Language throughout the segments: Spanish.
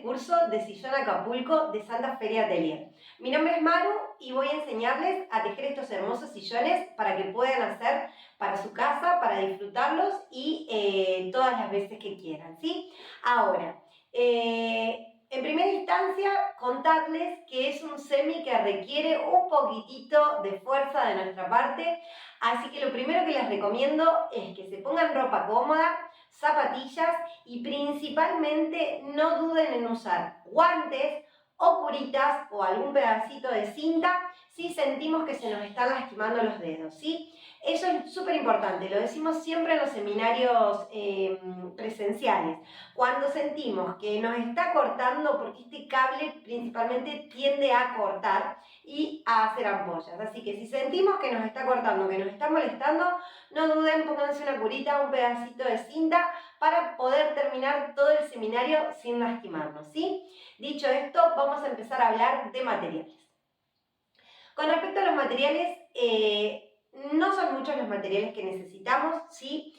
curso de Sillón Acapulco de Santa Feria Atelier. Mi nombre es Maru y voy a enseñarles a tejer estos hermosos sillones para que puedan hacer para su casa, para disfrutarlos y todas las veces que quieran, ¿sí? Ahora, en primera instancia, contarles que es un semi que requiere un poquitito de fuerza de nuestra parte, así que lo primero que les recomiendo es que se pongan ropa cómoda, zapatillas y principalmente no duden en usar guantes o curitas o algún pedacito de cinta si sentimos que se nos están lastimando los dedos, ¿sí? Eso es súper importante, lo decimos siempre en los seminarios presenciales. Cuando sentimos que nos está cortando, porque este cable principalmente tiende a cortar y a hacer ampollas. Así que si sentimos que nos está cortando, que nos está molestando, no duden, pónganse una curita, un pedacito de cinta para poder terminar todo el seminario sin lastimarnos, ¿sí? Dicho esto, vamos a empezar a hablar de materiales. Con respecto a los materiales, no son muchos los materiales que necesitamos, ¿sí?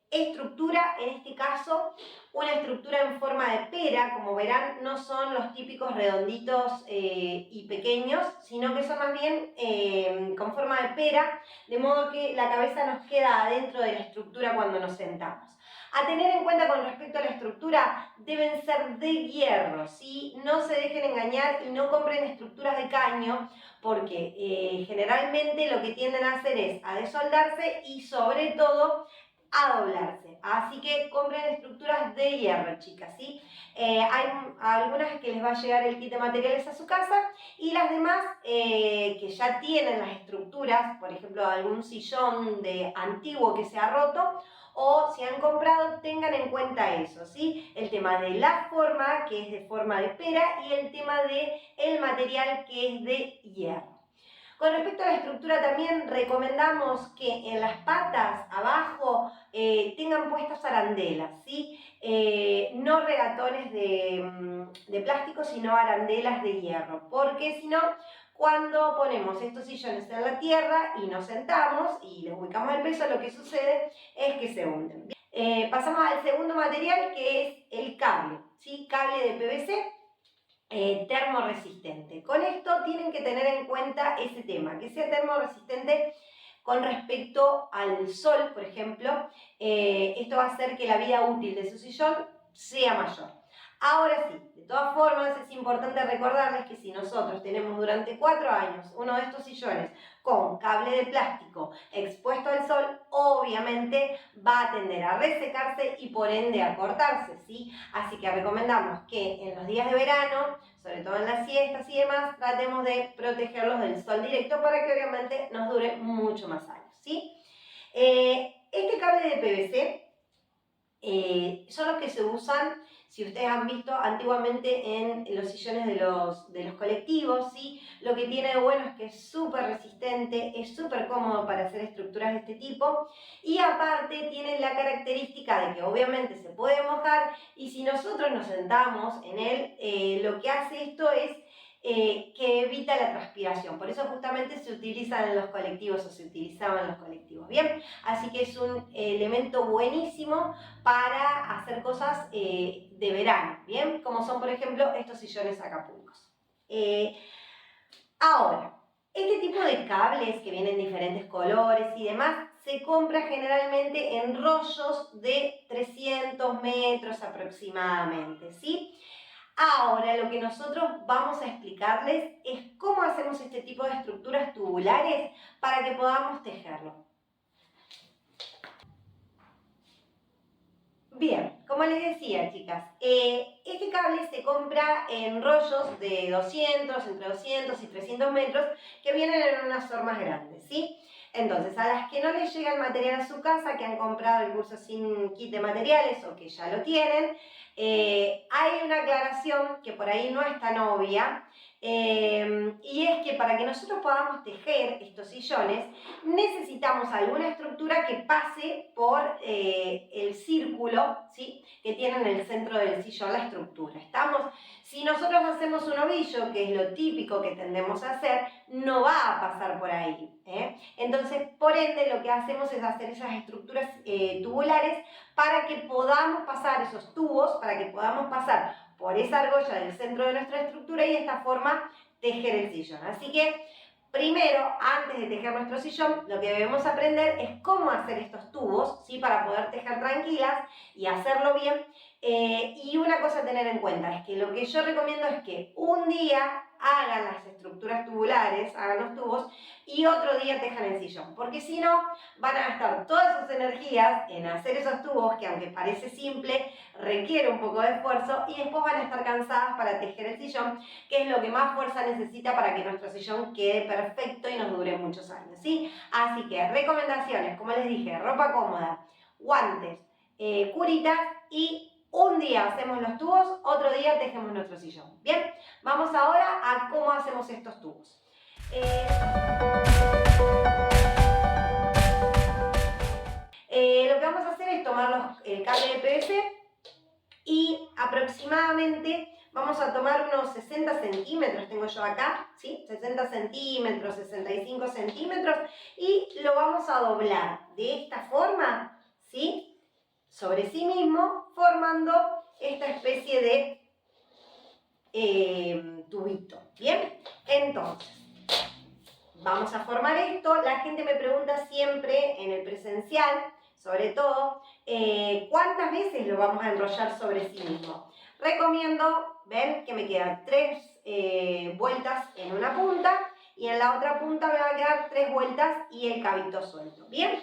Estructura, en este caso, una estructura en forma de pera, como verán, no son los típicos redonditos y pequeños, sino que son más bien con forma de pera, de modo que la cabeza nos queda adentro de la estructura cuando nos sentamos. A tener en cuenta con respecto a la estructura, deben ser de hierro, ¿sí? No se dejen engañar y no compren estructuras de caño, porque generalmente lo que tienden a hacer es a desoldarse y sobre todo a doblarse. Así que compren estructuras de hierro, chicas, ¿sí? Hay algunas que les va a llegar el kit de materiales a su casa y las demás que ya tienen las estructuras, por ejemplo, algún sillón antiguo que se ha roto, o si han comprado, tengan en cuenta eso, ¿sí? El tema de la forma, que es de forma de pera, y el tema del material, que es de hierro. Con respecto a la estructura también recomendamos que en las patas abajo tengan puestas arandelas, ¿sí? No regatones de plástico, sino arandelas de hierro, porque si no, cuando ponemos estos sillones en la tierra y nos sentamos y les ubicamos el peso, lo que sucede es que se hunden. Pasamos al segundo material, que es el cable, ¿sí? Cable de PVC. Termoresistente. Con esto tienen que tener en cuenta ese tema, que sea termoresistente con respecto al sol, por ejemplo. Esto va a hacer que la vida útil de su sillón sea mayor. Ahora sí, de todas formas es importante recordarles que si nosotros tenemos durante 4 años uno de estos sillones con cable de plástico expuesto al sol, obviamente va a tender a resecarse y por ende a cortarse, ¿sí? Así que recomendamos que en los días de verano, sobre todo en las siestas y demás, tratemos de protegerlos del sol directo para que obviamente nos dure mucho más años, ¿sí? Este cable de PVC son los que se usan, si ustedes han visto antiguamente en los sillones de los colectivos, ¿sí? Lo que tiene de bueno es que es súper resistente, es súper cómodo para hacer estructuras de este tipo y aparte tiene la característica de que obviamente se puede mojar y si nosotros nos sentamos en él, lo que hace esto es que evita la transpiración. Por eso justamente se utilizan en los colectivos o se utilizaban en los colectivos, ¿bien? Así que es un elemento buenísimo para hacer cosas de verano, ¿bien? Como son, por ejemplo, estos sillones acapulcos. Ahora, este tipo de cables que vienen en diferentes colores y demás, se compra generalmente en rollos de 300 metros aproximadamente, ¿sí? Ahora, lo que nosotros vamos a explicarles es cómo hacemos este tipo de estructuras tubulares para que podamos tejerlo. Bien, como les decía, chicas, este cable se compra en rollos de 200, entre 200 y 300 metros, que vienen en unas formas grandes, ¿sí? Entonces, a las que no les llega el material a su casa, que han comprado el curso sin kit de materiales o que ya lo tienen, hay una aclaración que por ahí no es tan obvia, y es que para que nosotros podamos tejer estos sillones necesitamos alguna estructura que pase por el círculo, ¿sí? Que tiene en el centro del sillón la estructura. Si nosotros hacemos un ovillo, que es lo típico que tendemos a hacer, no va a pasar por ahí, ¿eh? Entonces, por ende, lo que hacemos es hacer esas estructuras tubulares para que podamos pasar esos tubos, para que podamos pasar por esa argolla del centro de nuestra estructura y de esta forma tejer el sillón. Así que primero, antes de tejer nuestro sillón, lo que debemos aprender es cómo hacer estos tubos, ¿sí? Para poder tejer tranquilas y hacerlo bien. Y una cosa a tener en cuenta es que lo que yo recomiendo es que un día hagan las estructuras tubulares, hagan los tubos, y otro día tejan el sillón, porque si no van a gastar todas sus energías en hacer esos tubos que, aunque parece simple, requiere un poco de esfuerzo, y después van a estar cansadas para tejer el sillón, que es lo que más fuerza necesita para que nuestro sillón quede perfecto y nos dure muchos años, ¿sí? Así que recomendaciones, como les dije, ropa cómoda, guantes, curitas, y un día hacemos los tubos, otro día tejemos nuestro sillón. Bien, vamos ahora a cómo hacemos estos tubos. Lo que vamos a hacer es tomar el cable de PVC y aproximadamente vamos a tomar unos 60 centímetros, tengo yo acá, ¿sí? 60 centímetros, 65 centímetros, y lo vamos a doblar de esta forma, ¿sí? Sobre sí mismo, formando esta especie de tubito. Bien, entonces vamos a formar esto. La gente me pregunta siempre en el presencial, sobre todo, ¿cuántas veces lo vamos a enrollar sobre sí mismo? Recomiendo, ven que me quedan 3 vueltas en una punta y en la otra punta me va a quedar 3 vueltas y el cabito suelto. Bien,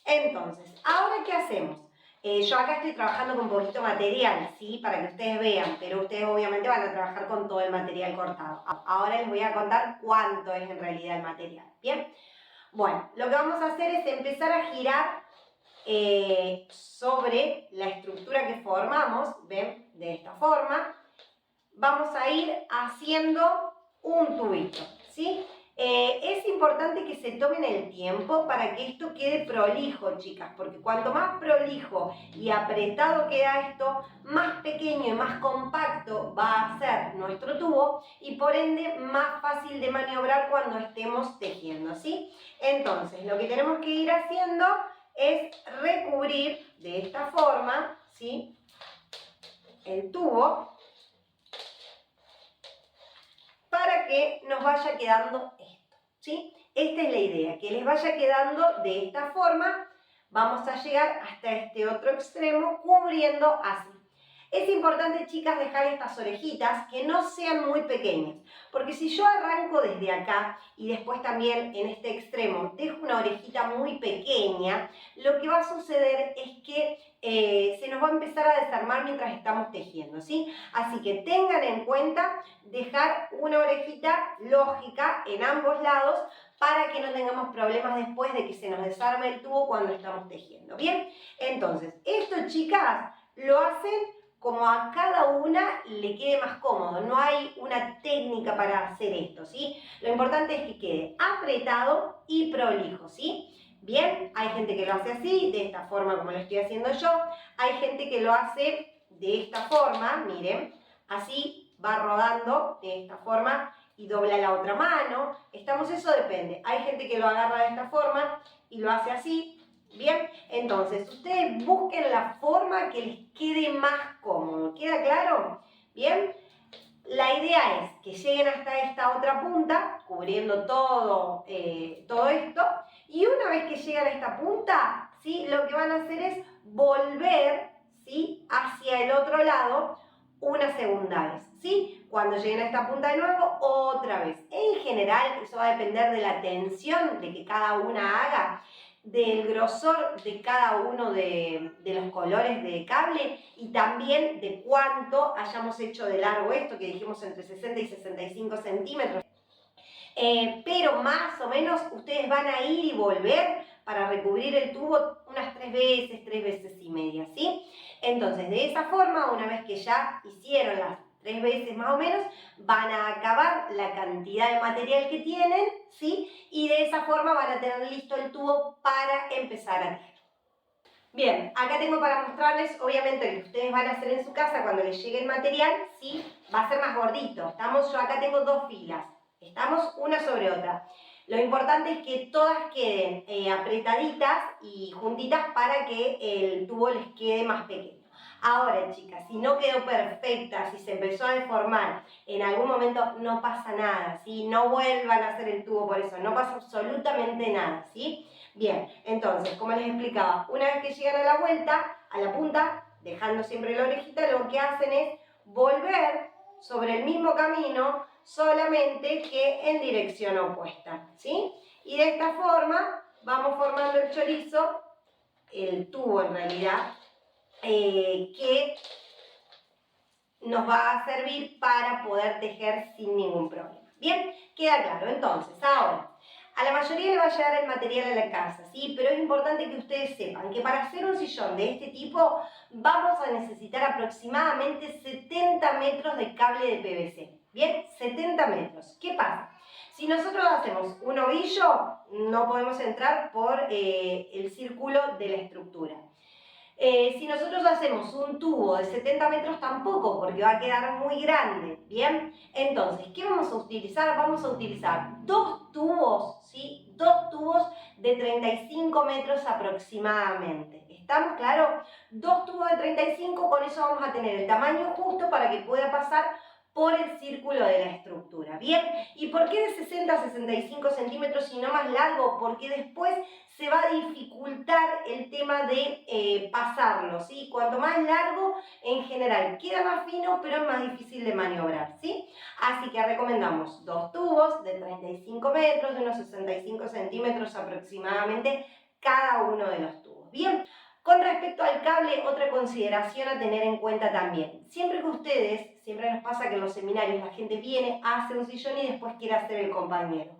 entonces, ¿ahora qué hacemos? Yo acá estoy trabajando con poquito material, ¿sí? Para que ustedes vean, pero ustedes obviamente van a trabajar con todo el material cortado. Ahora les voy a contar cuánto es en realidad el material, ¿bien? Bueno, lo que vamos a hacer es empezar a girar sobre la estructura que formamos, ¿ven? De esta forma. Vamos a ir haciendo un tubito, ¿sí? Es importante que se tomen el tiempo para que esto quede prolijo, chicas, porque cuanto más prolijo y apretado queda esto, más pequeño y más compacto va a ser nuestro tubo y por ende más fácil de maniobrar cuando estemos tejiendo, ¿sí? Entonces, lo que tenemos que ir haciendo es recubrir de esta forma, ¿sí? El tubo, para que nos vaya quedando esto, ¿sí? Esta es la idea, que les vaya quedando de esta forma. Vamos a llegar hasta este otro extremo cubriendo así. Es importante, chicas, dejar estas orejitas que no sean muy pequeñas, porque si yo arranco desde acá y después también en este extremo dejo una orejita muy pequeña, lo que va a suceder es que se nos va a empezar a desarmar mientras estamos tejiendo, ¿sí? Así que tengan en cuenta dejar una orejita lógica en ambos lados para que no tengamos problemas después de que se nos desarme el tubo cuando estamos tejiendo, ¿bien? Entonces, esto, chicas, lo hacen como a cada una le quede más cómodo. No hay una técnica para hacer esto, ¿sí? Lo importante es que quede apretado y prolijo, ¿sí? Bien, hay gente que lo hace así, de esta forma como lo estoy haciendo yo. Hay gente que lo hace de esta forma, miren, así va rodando de esta forma y dobla la otra mano. Eso depende. Hay gente que lo agarra de esta forma y lo hace así. Bien, entonces ustedes busquen la forma que les quede más cómodo. ¿Queda claro? Bien, la idea es que lleguen hasta esta otra punta, cubriendo todo esto, y una vez que llegan a esta punta, ¿sí? Lo que van a hacer es volver, ¿sí? Hacia el otro lado una segunda vez, ¿sí? Cuando lleguen a esta punta de nuevo, otra vez. En general, eso va a depender de la tensión de que cada una haga, del grosor de cada uno de los colores de cable y también de cuánto hayamos hecho de largo esto, que dijimos entre 60 y 65 centímetros. Pero más o menos ustedes van a ir y volver para recubrir el tubo unas 3 veces y media, ¿sí? Entonces, de esa forma, una vez que ya hicieron las 3 veces más o menos, van a acabar la cantidad de material que tienen, ¿sí? Y de esa forma van a tener listo el tubo para empezar a tejer. Bien, acá tengo para mostrarles, obviamente, lo que ustedes van a hacer en su casa cuando les llegue el material, ¿sí? Va a ser más gordito. Yo acá tengo 2 filas, estamos una sobre otra. Lo importante es que todas queden apretaditas y juntitas para que el tubo les quede más pequeño. Ahora, chicas, si no quedó perfecta, si se empezó a deformar, en algún momento no pasa nada, ¿sí? No vuelvan a hacer el tubo por eso, no pasa absolutamente nada, ¿sí? Bien, entonces, como les explicaba, una vez que llegan a la vuelta, a la punta, dejando siempre la orejita, lo que hacen es volver sobre el mismo camino, solamente que en dirección opuesta, ¿sí? Y de esta forma vamos formando el chorizo, el tubo en realidad, que nos va a servir para poder tejer sin ningún problema. Bien, queda claro. Entonces, ahora, a la mayoría le va a llegar el material a la casa, ¿sí? Pero es importante que ustedes sepan que para hacer un sillón de este tipo vamos a necesitar aproximadamente 70 metros de cable de PVC. Bien, 70 metros. ¿Qué pasa? Si nosotros hacemos un ovillo, no podemos entrar por el círculo de la estructura. Si nosotros hacemos un tubo de 70 metros tampoco, porque va a quedar muy grande, ¿bien? Entonces, ¿qué vamos a utilizar? Vamos a utilizar dos tubos, ¿sí? Dos tubos de 35 metros aproximadamente. ¿Estamos claros? Dos tubos de 35, con eso vamos a tener el tamaño justo para que pueda pasar por el círculo de la estructura, ¿bien? ¿Y por qué de 60 a 65 centímetros y no más largo? Porque después se va a dificultar el tema de pasarlo, ¿sí? Cuanto más largo, en general, queda más fino, pero es más difícil de maniobrar, ¿sí? Así que recomendamos dos tubos de 35 metros, de unos 65 centímetros aproximadamente, cada uno de los tubos, ¿bien? Con respecto al cable, otra consideración a tener en cuenta también. Siempre que ustedes, siempre nos pasa que en los seminarios la gente viene, hace un sillón y después quiere hacer el compañero.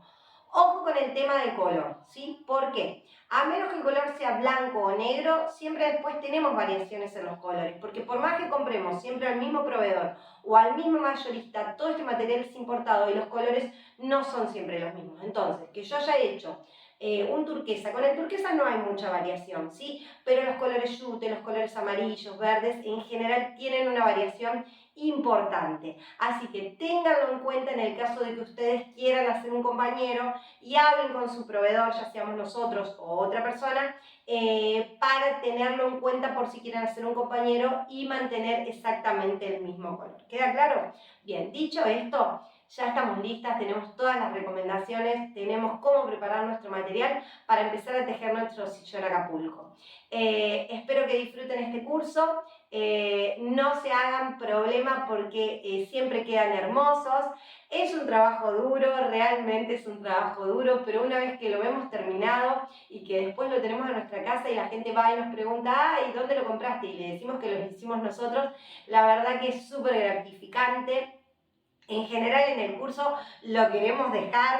Ojo con el tema del color, ¿sí? ¿Por qué? A menos que el color sea blanco o negro, siempre después tenemos variaciones en los colores, porque por más que compremos siempre al mismo proveedor o al mismo mayorista, todo este material es importado y los colores no son siempre los mismos. Entonces, que yo haya hecho un turquesa, con el turquesa no hay mucha variación, ¿sí? Pero los colores yute, los colores amarillos, verdes, en general tienen una variación importante. Así que ténganlo en cuenta en el caso de que ustedes quieran hacer un compañero y hablen con su proveedor, ya seamos nosotros o otra persona, para tenerlo en cuenta por si quieren hacer un compañero y mantener exactamente el mismo color. ¿Queda claro? Bien, dicho esto, ya estamos listas, tenemos todas las recomendaciones, tenemos cómo preparar nuestro material para empezar a tejer nuestro sillón Acapulco. Espero que disfruten este curso, no se hagan problema porque siempre quedan hermosos. Es un trabajo duro, realmente es un trabajo duro, pero una vez que lo vemos terminado y que después lo tenemos en nuestra casa y la gente va y nos pregunta, ¿y dónde lo compraste? Y le decimos que lo hicimos nosotros, la verdad que es súper gratificante. En general en el curso lo queremos dejar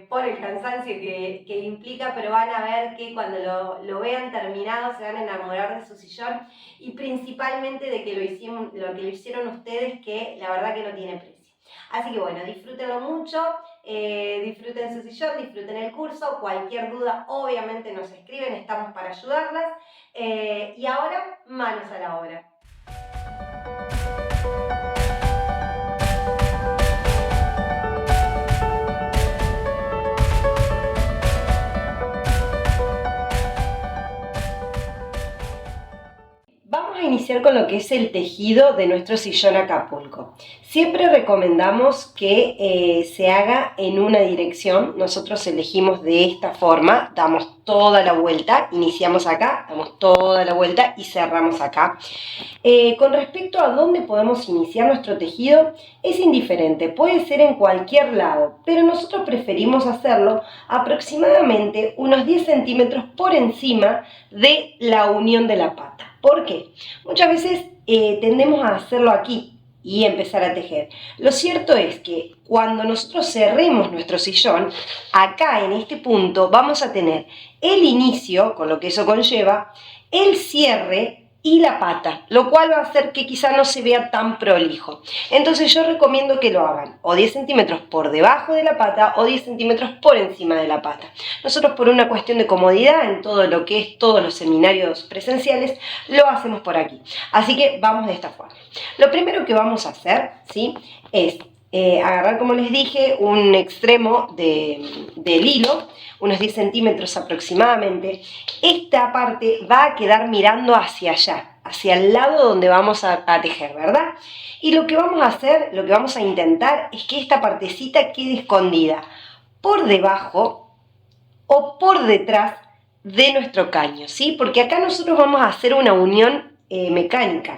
por el cansancio que implica, pero van a ver que cuando lo vean terminado se van a enamorar de su sillón y principalmente de que lo que lo hicieron ustedes, que la verdad que no tiene precio. Así que bueno, disfrútenlo mucho, disfruten su sillón, disfruten el curso. Cualquier duda obviamente nos escriben, estamos para ayudarlas. Y ahora, manos a la obra. Vamos a iniciar con lo que es el tejido de nuestro sillón Acapulco. Siempre recomendamos que se haga en una dirección. Nosotros elegimos de esta forma, damos toda la vuelta, iniciamos acá, damos toda la vuelta y cerramos acá. Con respecto a dónde podemos iniciar nuestro tejido, es indiferente, puede ser en cualquier lado, pero nosotros preferimos hacerlo aproximadamente unos 10 centímetros por encima de la unión de la pata. ¿Por qué? Muchas veces tendemos a hacerlo aquí y empezar a tejer. Lo cierto es que cuando nosotros cerremos nuestro sillón, acá en este punto vamos a tener el inicio, con lo que eso conlleva, el cierre y la pata, lo cual va a hacer que quizá no se vea tan prolijo. Entonces yo recomiendo que lo hagan o 10 centímetros por debajo de la pata o 10 centímetros por encima de la pata. Nosotros, por una cuestión de comodidad en todo lo que es todos los seminarios presenciales, lo hacemos por aquí. Así que vamos de esta forma. Lo primero que vamos a hacer, ¿sí?, es agarrar, como les dije, un extremo del hilo, unos 10 centímetros aproximadamente. Esta parte va a quedar mirando hacia allá, hacia el lado donde vamos a tejer, ¿verdad? Y lo que vamos a hacer, lo que vamos a intentar es que esta partecita quede escondida por debajo o por detrás de nuestro caño, ¿sí? Porque acá nosotros vamos a hacer una unión mecánica,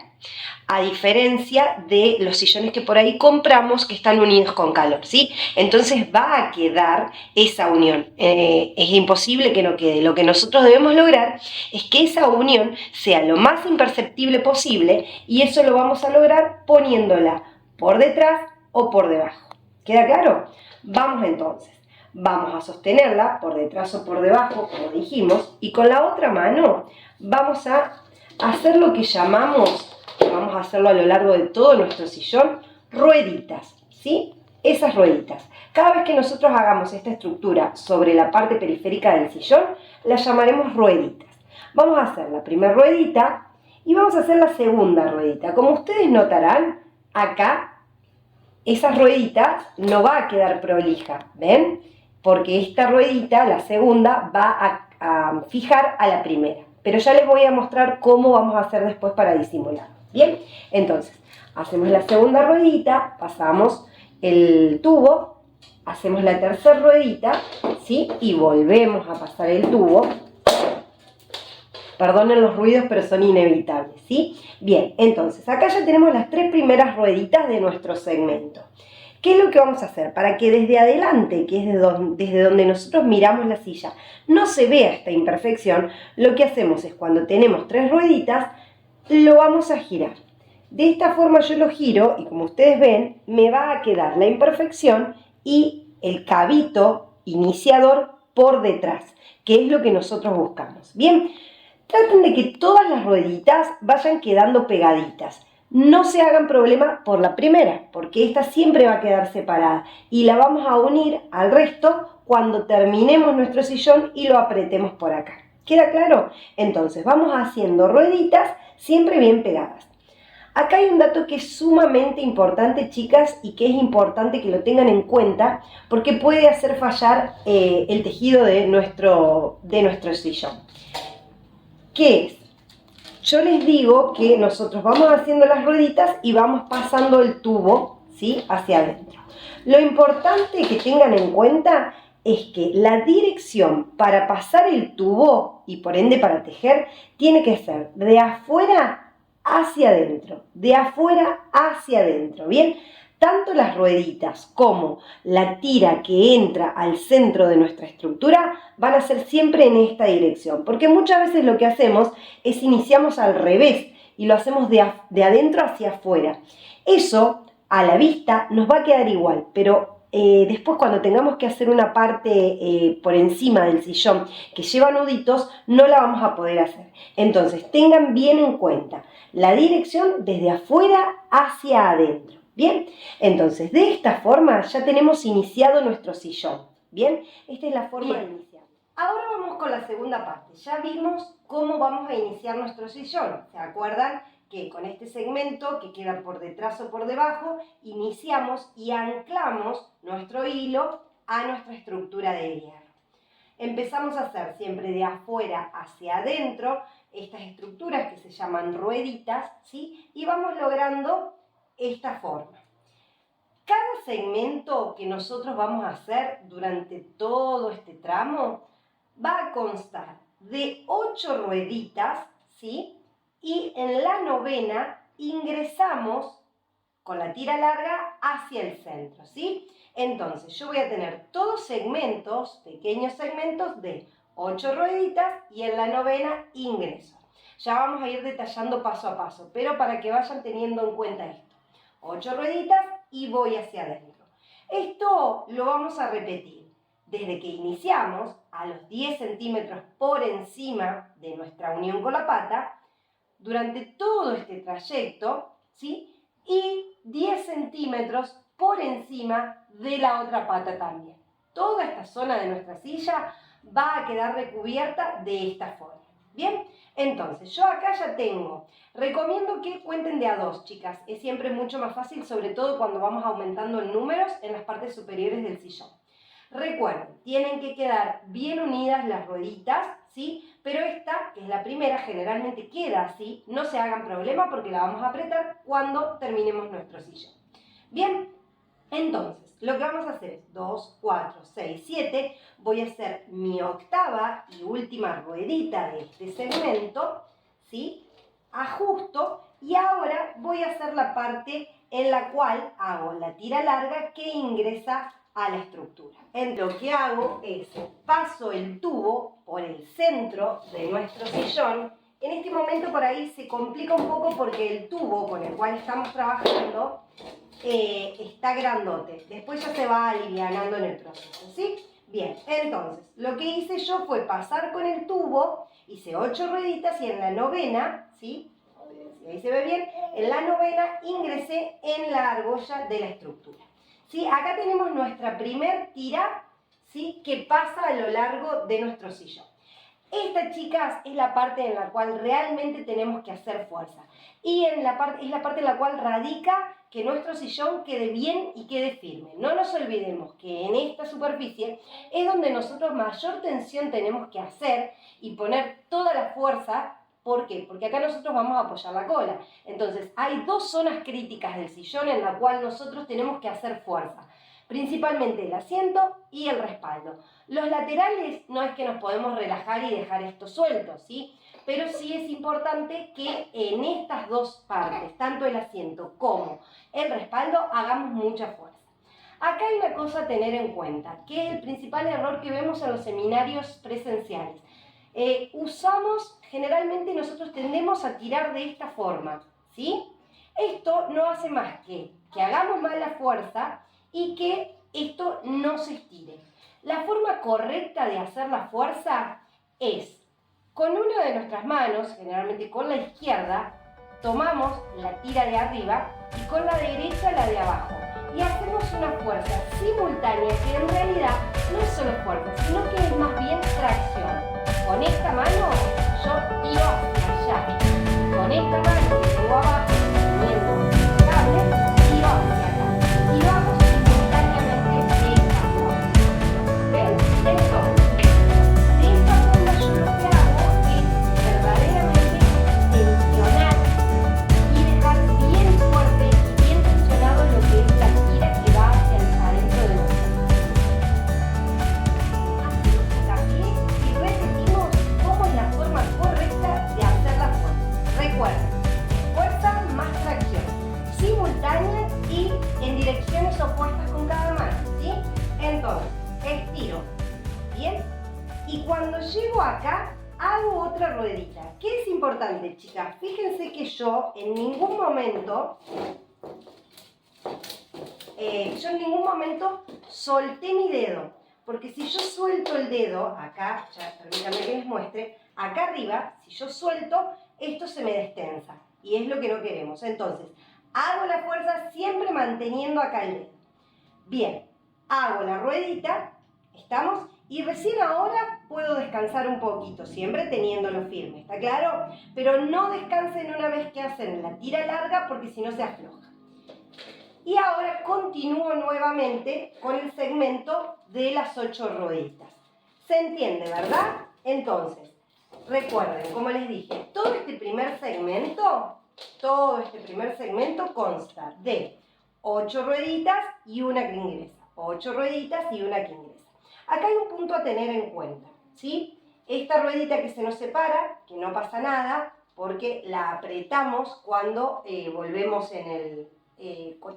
a diferencia de los sillones que por ahí compramos que están unidos con calor, ¿sí? Entonces va a quedar esa unión, es imposible que no quede. Lo que nosotros debemos lograr es que esa unión sea lo más imperceptible posible y eso lo vamos a lograr poniéndola por detrás o por debajo. ¿Queda claro? Vamos entonces. Vamos a sostenerla por detrás o por debajo, como dijimos, y con la otra mano vamos a hacer lo que llamamos, vamos a hacerlo a lo largo de todo nuestro sillón, rueditas, ¿sí? Esas rueditas. Cada vez que nosotros hagamos esta estructura sobre la parte periférica del sillón, la llamaremos rueditas. Vamos a hacer la primera ruedita y vamos a hacer la segunda ruedita. Como ustedes notarán, acá esas rueditas no va a quedar prolija, ¿ven? Porque esta ruedita, la segunda, va a fijar a la primera. Pero ya les voy a mostrar cómo vamos a hacer después para disimular. Bien, entonces, hacemos la segunda ruedita, pasamos el tubo, hacemos la tercera ruedita, ¿sí? Y volvemos a pasar el tubo. Perdonen los ruidos, pero son inevitables, ¿sí? Bien, entonces, acá ya tenemos las tres primeras rueditas de nuestro segmento. ¿Qué es lo que vamos a hacer? Para que desde adelante, que es desde donde nosotros miramos la silla, no se vea esta imperfección, lo que hacemos es cuando tenemos tres rueditas, lo vamos a girar. De esta forma yo lo giro y como ustedes ven, me va a quedar la imperfección y el cabito iniciador por detrás, que es lo que nosotros buscamos. Bien, traten de que todas las rueditas vayan quedando pegaditas. No se hagan problema por la primera, porque esta siempre va a quedar separada y la vamos a unir al resto cuando terminemos nuestro sillón y lo apretemos por acá. ¿Queda claro? Entonces vamos haciendo rueditas siempre bien pegadas. Acá hay un dato que es sumamente importante, chicas, y que es importante que lo tengan en cuenta porque puede hacer fallar el tejido de nuestro sillón. ¿Qué es? Yo les digo que nosotros vamos haciendo las rueditas y vamos pasando el tubo, ¿sí? Hacia adentro. Lo importante que tengan en cuenta es que la dirección para pasar el tubo y por ende para tejer tiene que ser de afuera hacia adentro, de afuera hacia adentro, ¿bien? Tanto las rueditas como la tira que entra al centro de nuestra estructura van a ser siempre en esta dirección, porque muchas veces lo que hacemos es iniciamos al revés y lo hacemos de adentro hacia afuera. Eso a la vista nos va a quedar igual, pero después cuando tengamos que hacer una parte por encima del sillón que lleva nuditos, no la vamos a poder hacer. Entonces tengan bien en cuenta la dirección desde afuera hacia adentro. Bien, entonces de esta forma ya tenemos iniciado nuestro sillón. Bien, esta es la forma de iniciar. Ahora vamos con la segunda parte. Ya vimos cómo vamos a iniciar nuestro sillón. ¿Se acuerdan? Que con este segmento que queda por detrás o por debajo, iniciamos y anclamos nuestro hilo a nuestra estructura de hierro. Empezamos a hacer siempre de afuera hacia adentro estas estructuras que se llaman rueditas, ¿sí? Y vamos logrando esta forma. Cada segmento que nosotros vamos a hacer durante todo este tramo va a constar de 8 rueditas, ¿sí? Y en la novena ingresamos con la tira larga hacia el centro, ¿sí? Entonces yo voy a tener todos segmentos, pequeños segmentos de 8 rueditas y en la novena ingreso. Ya vamos a ir detallando paso a paso, pero para que vayan teniendo en cuenta esto. 8 rueditas y voy hacia adentro. Esto lo vamos a repetir desde que iniciamos a los 10 centímetros por encima de nuestra unión con la pata, durante todo este trayecto, ¿sí? Y 10 centímetros por encima de la otra pata también. Toda esta zona de nuestra silla va a quedar recubierta de esta forma. ¿Bien? Entonces, yo acá ya tengo. Recomiendo que cuenten de a 2, chicas. Es siempre mucho más fácil, sobre todo cuando vamos aumentando en números en las partes superiores del sillón. Recuerden, tienen que quedar bien unidas las rueditas, ¿sí? Pero esta, que es la primera, generalmente queda así. No se hagan problema porque la vamos a apretar cuando terminemos nuestro sillón. Bien, entonces, lo que vamos a hacer es 2, 4, 6, 7. Voy a hacer mi octava y última ruedita de este segmento, ¿sí? Ajusto y ahora voy a hacer la parte en la cual hago la tira larga que ingresa a la estructura. Entonces, lo que hago es paso el tubo por el centro de nuestro sillón. En este momento por ahí se complica un poco porque el tubo con el cual estamos trabajando está grandote. Después ya se va alivianando en el proceso, ¿sí? Bien, entonces, lo que hice yo fue pasar con el tubo, hice 8 rueditas y en la novena, ¿sí? Ahí se ve bien, en la novena ingresé en la argolla de la estructura. ¿Sí? Acá tenemos nuestra primer tira, ¿sí? Que pasa a lo largo de nuestro sillón. Esta, chicas, es la parte en la cual realmente tenemos que hacer fuerza. Y es la parte en la cual radica que nuestro sillón quede bien y quede firme. No nos olvidemos que en esta superficie es donde nosotros mayor tensión tenemos que hacer y poner toda la fuerza. ¿Por qué? Porque acá nosotros vamos a apoyar la cola. Entonces, hay dos zonas críticas del sillón en la cual nosotros tenemos que hacer fuerza. Principalmente el asiento y el respaldo. Los laterales no es que nos podemos relajar y dejar esto suelto, ¿sí? Pero sí es importante que en estas dos partes, tanto el asiento como el respaldo, hagamos mucha fuerza. Acá hay una cosa a tener en cuenta, que es el principal error que vemos en los seminarios presenciales. Generalmente nosotros tendemos a tirar de esta forma, ¿sí? Esto no hace más que hagamos mal la fuerza y que esto no se estire. La forma correcta de hacer la fuerza es, con una de nuestras manos, generalmente con la izquierda, tomamos la tira de arriba y con la derecha la de abajo. Y hacemos una fuerza simultánea que en realidad no es solo fuerza, sino que es más bien tracción. Con esta mano yo tiro hacia allá. Con esta mano que tengo abajo, teniendo el cable, tiro hacia acá. Y vamos simultáneamente de esta forma. ¿Ven? Entonces, de esta forma yo lo que hago es verdaderamente tensionar y dejar bien fuerte y bien tensionado lo que es la tira que va hacia adentro de nosotros. Hacemos hincapié y repetimos cómo es la forma correcta de hacer la fuerza. Recuerden, fuerza más tracción, simultánea y en direcciones opuestas con cada mano, ¿sí? Entonces, estiro, ¿bien? Y cuando llego acá, hago otra ruedita. ¿Qué es importante, chicas? Fíjense que yo en ningún momento solté mi dedo. Porque si yo suelto el dedo, acá, ya permítanme que les muestre, acá arriba, si yo suelto, esto se me destensa. Y es lo que no queremos. Entonces, hago la fuerza siempre manteniendo acá el dedo. Bien, hago la ruedita, ¿estamos? Y recién ahora puedo descansar un poquito, siempre teniéndolo firme, ¿está claro? Pero no descansen una vez que hacen la tira larga porque si no se afloja. Y ahora continúo nuevamente con el segmento de las 8 rueditas. ¿Se entiende, verdad? Entonces, recuerden, como les dije, todo este primer segmento consta de 8 rueditas y una que ingresa. 8 rueditas y una que ingresa. Acá hay un punto a tener en cuenta, ¿sí? Esta ruedita que se nos separa, que no pasa nada, porque la apretamos cuando volvemos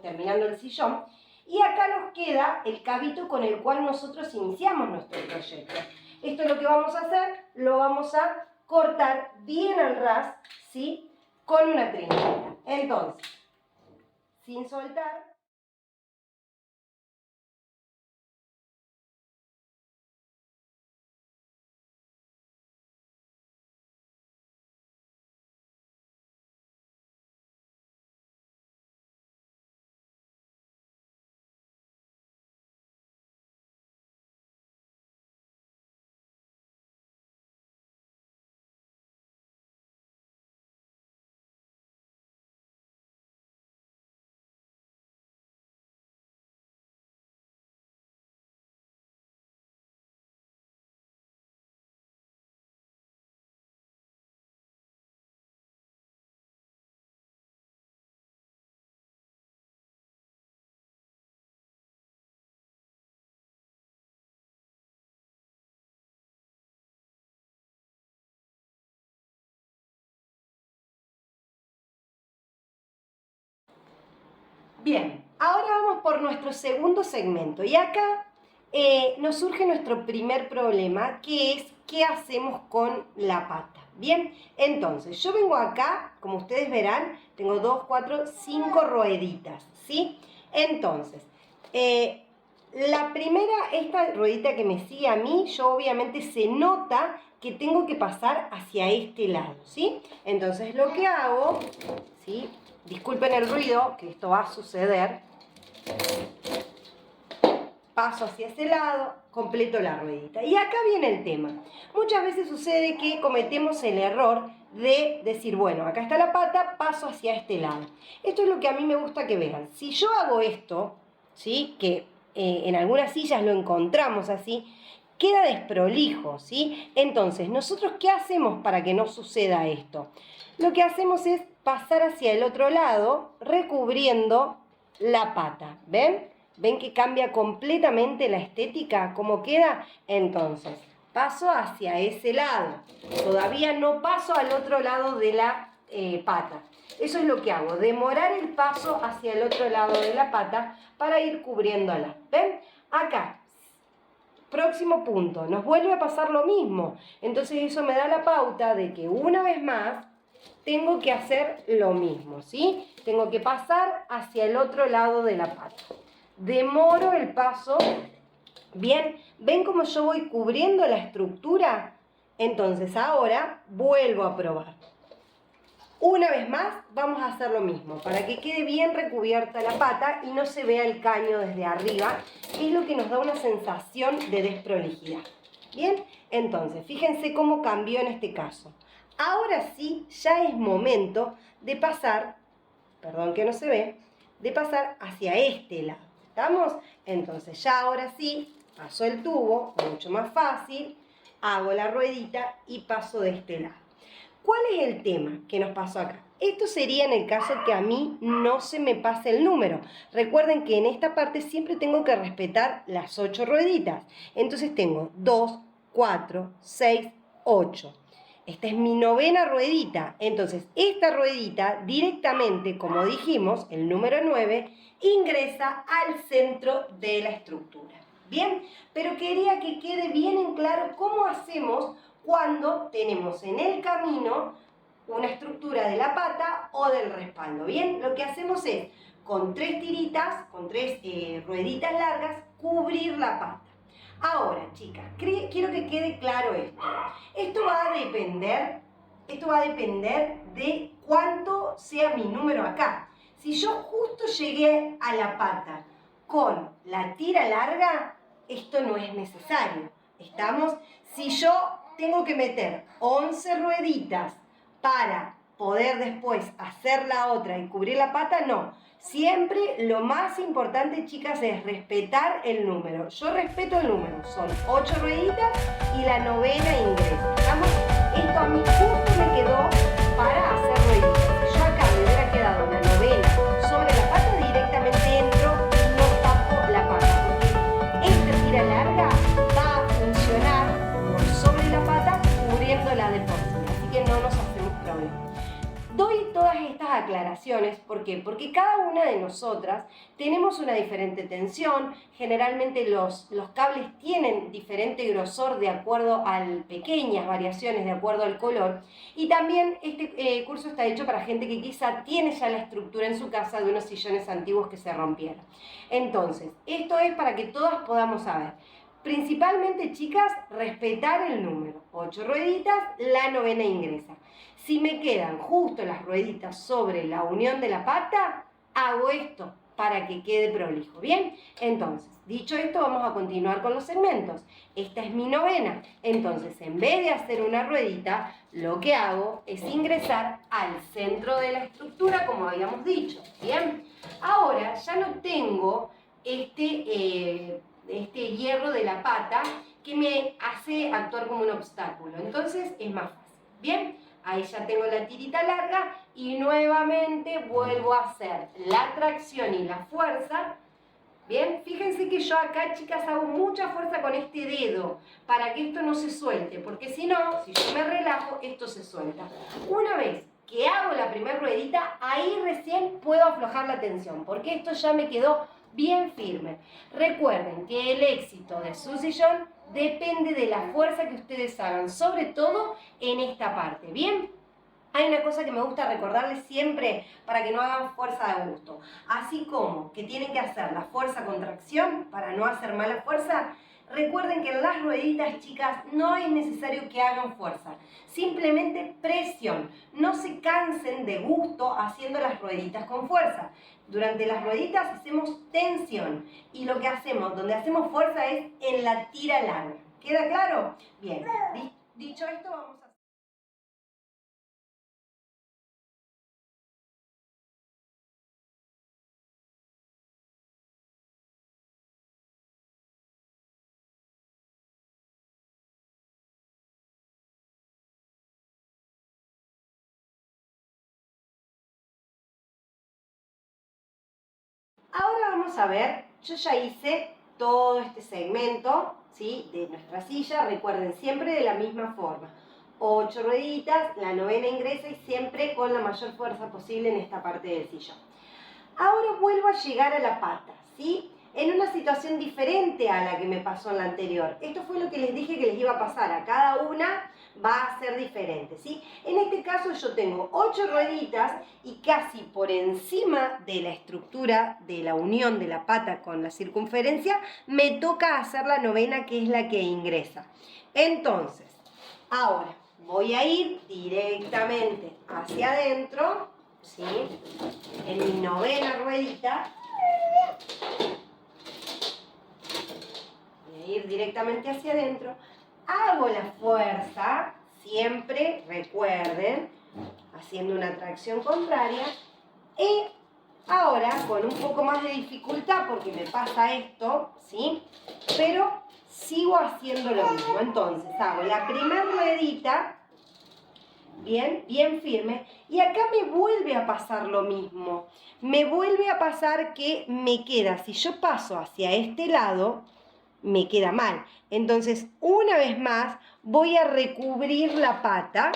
terminando el sillón. Y acá nos queda el cabito con el cual nosotros iniciamos nuestro proyecto. Esto es lo que vamos a hacer, lo vamos a cortar bien al ras, ¿sí? Con una trinchera. Entonces, sin soltar. Bien, ahora vamos por nuestro segundo segmento y acá nos surge nuestro primer problema, que es ¿qué hacemos con la pata? Bien, entonces yo vengo acá, como ustedes verán, tengo 2, 4, 5 rueditas, ¿sí? Entonces, la primera, esta ruedita que me sigue a mí, yo obviamente se nota que tengo que pasar hacia este lado, ¿sí? Entonces lo que hago, ¿sí? Disculpen el ruido, que esto va a suceder. Paso hacia ese lado, completo la ruedita. Y acá viene el tema. Muchas veces sucede que cometemos el error de decir, bueno, acá está la pata, paso hacia este lado. Esto es lo que a mí me gusta que vean. Si yo hago esto, ¿sí? Que en algunas sillas lo encontramos así, queda desprolijo, ¿sí? Entonces, ¿nosotros qué hacemos para que no suceda esto? Lo que hacemos es pasar hacia el otro lado, recubriendo la pata, ¿ven? ¿Ven que cambia completamente la estética? ¿Cómo queda? Entonces, paso hacia ese lado. Todavía no paso al otro lado de la pata. Eso es lo que hago, demorar el paso hacia el otro lado de la pata para ir cubriéndola. ¿Ven? Acá, próximo punto, nos vuelve a pasar lo mismo. Entonces eso me da la pauta de que una vez más tengo que hacer lo mismo, ¿sí? Tengo que pasar hacia el otro lado de la pata. Demoro el paso. Bien, ¿ven cómo yo voy cubriendo la estructura? Entonces ahora vuelvo a probar. Una vez más vamos a hacer lo mismo para que quede bien recubierta la pata y no se vea el caño desde arriba, que es lo que nos da una sensación de desprolijidad. Bien, entonces fíjense cómo cambió en este caso. Ahora sí, ya es momento de pasar, perdón que no se ve, de pasar hacia este lado. ¿Estamos? Entonces ya ahora sí, paso el tubo, mucho más fácil, hago la ruedita y paso de este lado. ¿Cuál es el tema que nos pasó acá? Esto sería en el caso que a mí no se me pase el número. Recuerden que en esta parte siempre tengo que respetar las 8 rueditas. Entonces tengo 2, 4, 6, 8. Esta es mi novena ruedita. Entonces esta ruedita directamente, como dijimos, el número 9, ingresa al centro de la estructura. Bien, pero quería que quede bien en claro cómo hacemos cuando tenemos en el camino una estructura de la pata o del respaldo. Bien, lo que hacemos es, con 3 tiritas, con 3 rueditas largas, cubrir la pata. Ahora, chicas, quiero que quede claro esto. Esto va a depender de cuánto sea mi número acá. Si yo justo llegué a la pata con la tira larga, esto no es necesario. ¿Estamos? Si yo tengo que meter 11 rueditas para poder después hacer la otra y cubrir la pata, no. Siempre lo más importante, chicas, es respetar el número. Yo respeto el número. Son 8 rueditas y la novena ingresa. ¿Estamos? Esto a mí justo me quedó para hacer rueditas. Si yo acá me hubiera quedado la novena sobre la pata, directamente entro y no tapo la pata. Porque esta tira larga va a funcionar por sobre la pata, cubriéndola de por sí. Así que no nos hacemos problema. Doy todas estas aclaraciones, ¿por qué? Porque cada una de nosotras tenemos una diferente tensión, generalmente los cables tienen diferente grosor de acuerdo a pequeñas variaciones de acuerdo al color, y también este curso está hecho para gente que quizá tiene ya la estructura en su casa de unos sillones antiguos que se rompieron. Entonces, esto es para que todas podamos saber. Principalmente, chicas, respetar el número. 8 rueditas, la novena ingresa. Si me quedan justo las rueditas sobre la unión de la pata, hago esto para que quede prolijo. ¿Bien? Entonces, dicho esto, vamos a continuar con los segmentos. Esta es mi novena. Entonces, en vez de hacer una ruedita, lo que hago es ingresar al centro de la estructura, como habíamos dicho. ¿Bien? Ahora ya no tengo este hierro de la pata que me hace actuar como un obstáculo. Entonces es más fácil. Bien, ahí ya tengo la tirita larga y nuevamente vuelvo a hacer la tracción y la fuerza. Bien, fíjense que yo acá, chicas, hago mucha fuerza con este dedo para que esto no se suelte, porque si no, si yo me relajo, esto se suelta. Una vez que hago la primera ruedita, ahí recién puedo aflojar la tensión, porque esto ya me quedó bien firme. Recuerden que el éxito de su sillón depende de la fuerza que ustedes hagan, sobre todo en esta parte, ¿bien? Hay una cosa que me gusta recordarles siempre para que no hagan fuerza de gusto. Así como que tienen que hacer la fuerza-contracción para no hacer mala fuerza, recuerden que en las rueditas, chicas, no es necesario que hagan fuerza. Simplemente presión. No se cansen de gusto haciendo las rueditas con fuerza. Durante las rueditas hacemos tensión y lo que hacemos, donde hacemos fuerza es en la tira larga. ¿Queda claro? Bien, dicho esto, vamos a... Ahora vamos a ver, yo ya hice todo este segmento, ¿sí?, de nuestra silla, recuerden, siempre de la misma forma. 8 rueditas, la novena ingresa y siempre con la mayor fuerza posible en esta parte del sillón. Ahora vuelvo a llegar a la pata, ¿sí?, en una situación diferente a la que me pasó en la anterior. Esto fue lo que les dije que les iba a pasar, a cada una va a ser diferente, ¿sí? En este caso yo tengo 8 rueditas y casi por encima de la estructura de la unión de la pata con la circunferencia, me toca hacer la novena, que es la que ingresa. Entonces, ahora voy a ir directamente hacia adentro, ¿sí?, en mi novena ruedita. Voy a ir directamente hacia adentro. Hago la fuerza, siempre, recuerden, haciendo una tracción contraria. Y ahora, con un poco más de dificultad, porque me pasa esto, ¿sí?, pero sigo haciendo lo mismo. Entonces, hago la primera ruedita, bien, bien firme, y acá me vuelve a pasar lo mismo. Me vuelve a pasar que me queda, si yo paso hacia este lado, me queda mal. Entonces, una vez más, voy a recubrir la pata,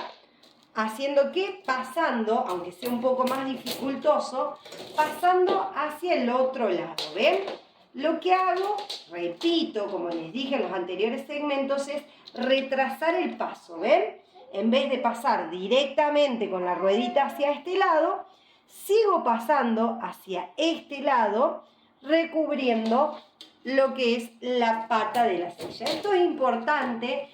haciendo que pasando, aunque sea un poco más dificultoso, pasando hacia el otro lado, ¿ven? Lo que hago, repito, como les dije en los anteriores segmentos, es retrasar el paso, ¿ven? En vez de pasar directamente con la ruedita hacia este lado, sigo pasando hacia este lado, recubriendo lo que es la pata de la silla. Esto es importante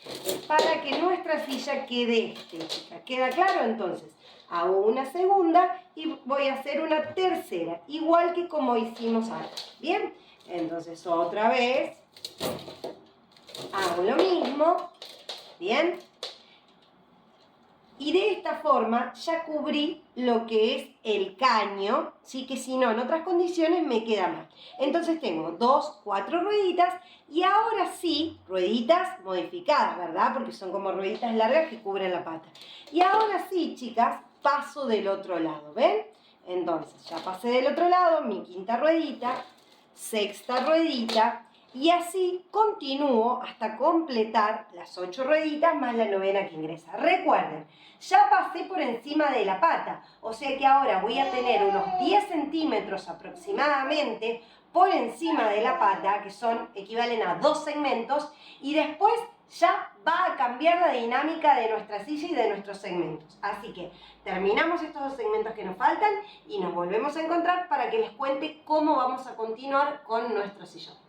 para que nuestra silla quede estética. ¿Queda claro? Entonces, hago una segunda y voy a hacer una tercera, igual que como hicimos antes. ¿Bien? Entonces, otra vez, hago lo mismo. ¿Bien? Y de esta forma ya cubrí lo que es el caño, ¿sí?, que si no, en otras condiciones me queda mal. Entonces tengo 2, 4 rueditas y ahora sí, rueditas modificadas, ¿verdad? Porque son como rueditas largas que cubren la pata. Y ahora sí, chicas, paso del otro lado, ¿ven? Entonces ya pasé del otro lado, mi quinta ruedita, sexta ruedita, y así continúo hasta completar las 8 rueditas más la novena que ingresa. Recuerden, ya pasé por encima de la pata, o sea que ahora voy a tener unos 10 centímetros aproximadamente por encima de la pata, que equivalen a 2 segmentos, y después ya va a cambiar la dinámica de nuestra silla y de nuestros segmentos. Así que terminamos estos 2 segmentos que nos faltan y nos volvemos a encontrar para que les cuente cómo vamos a continuar con nuestro sillón.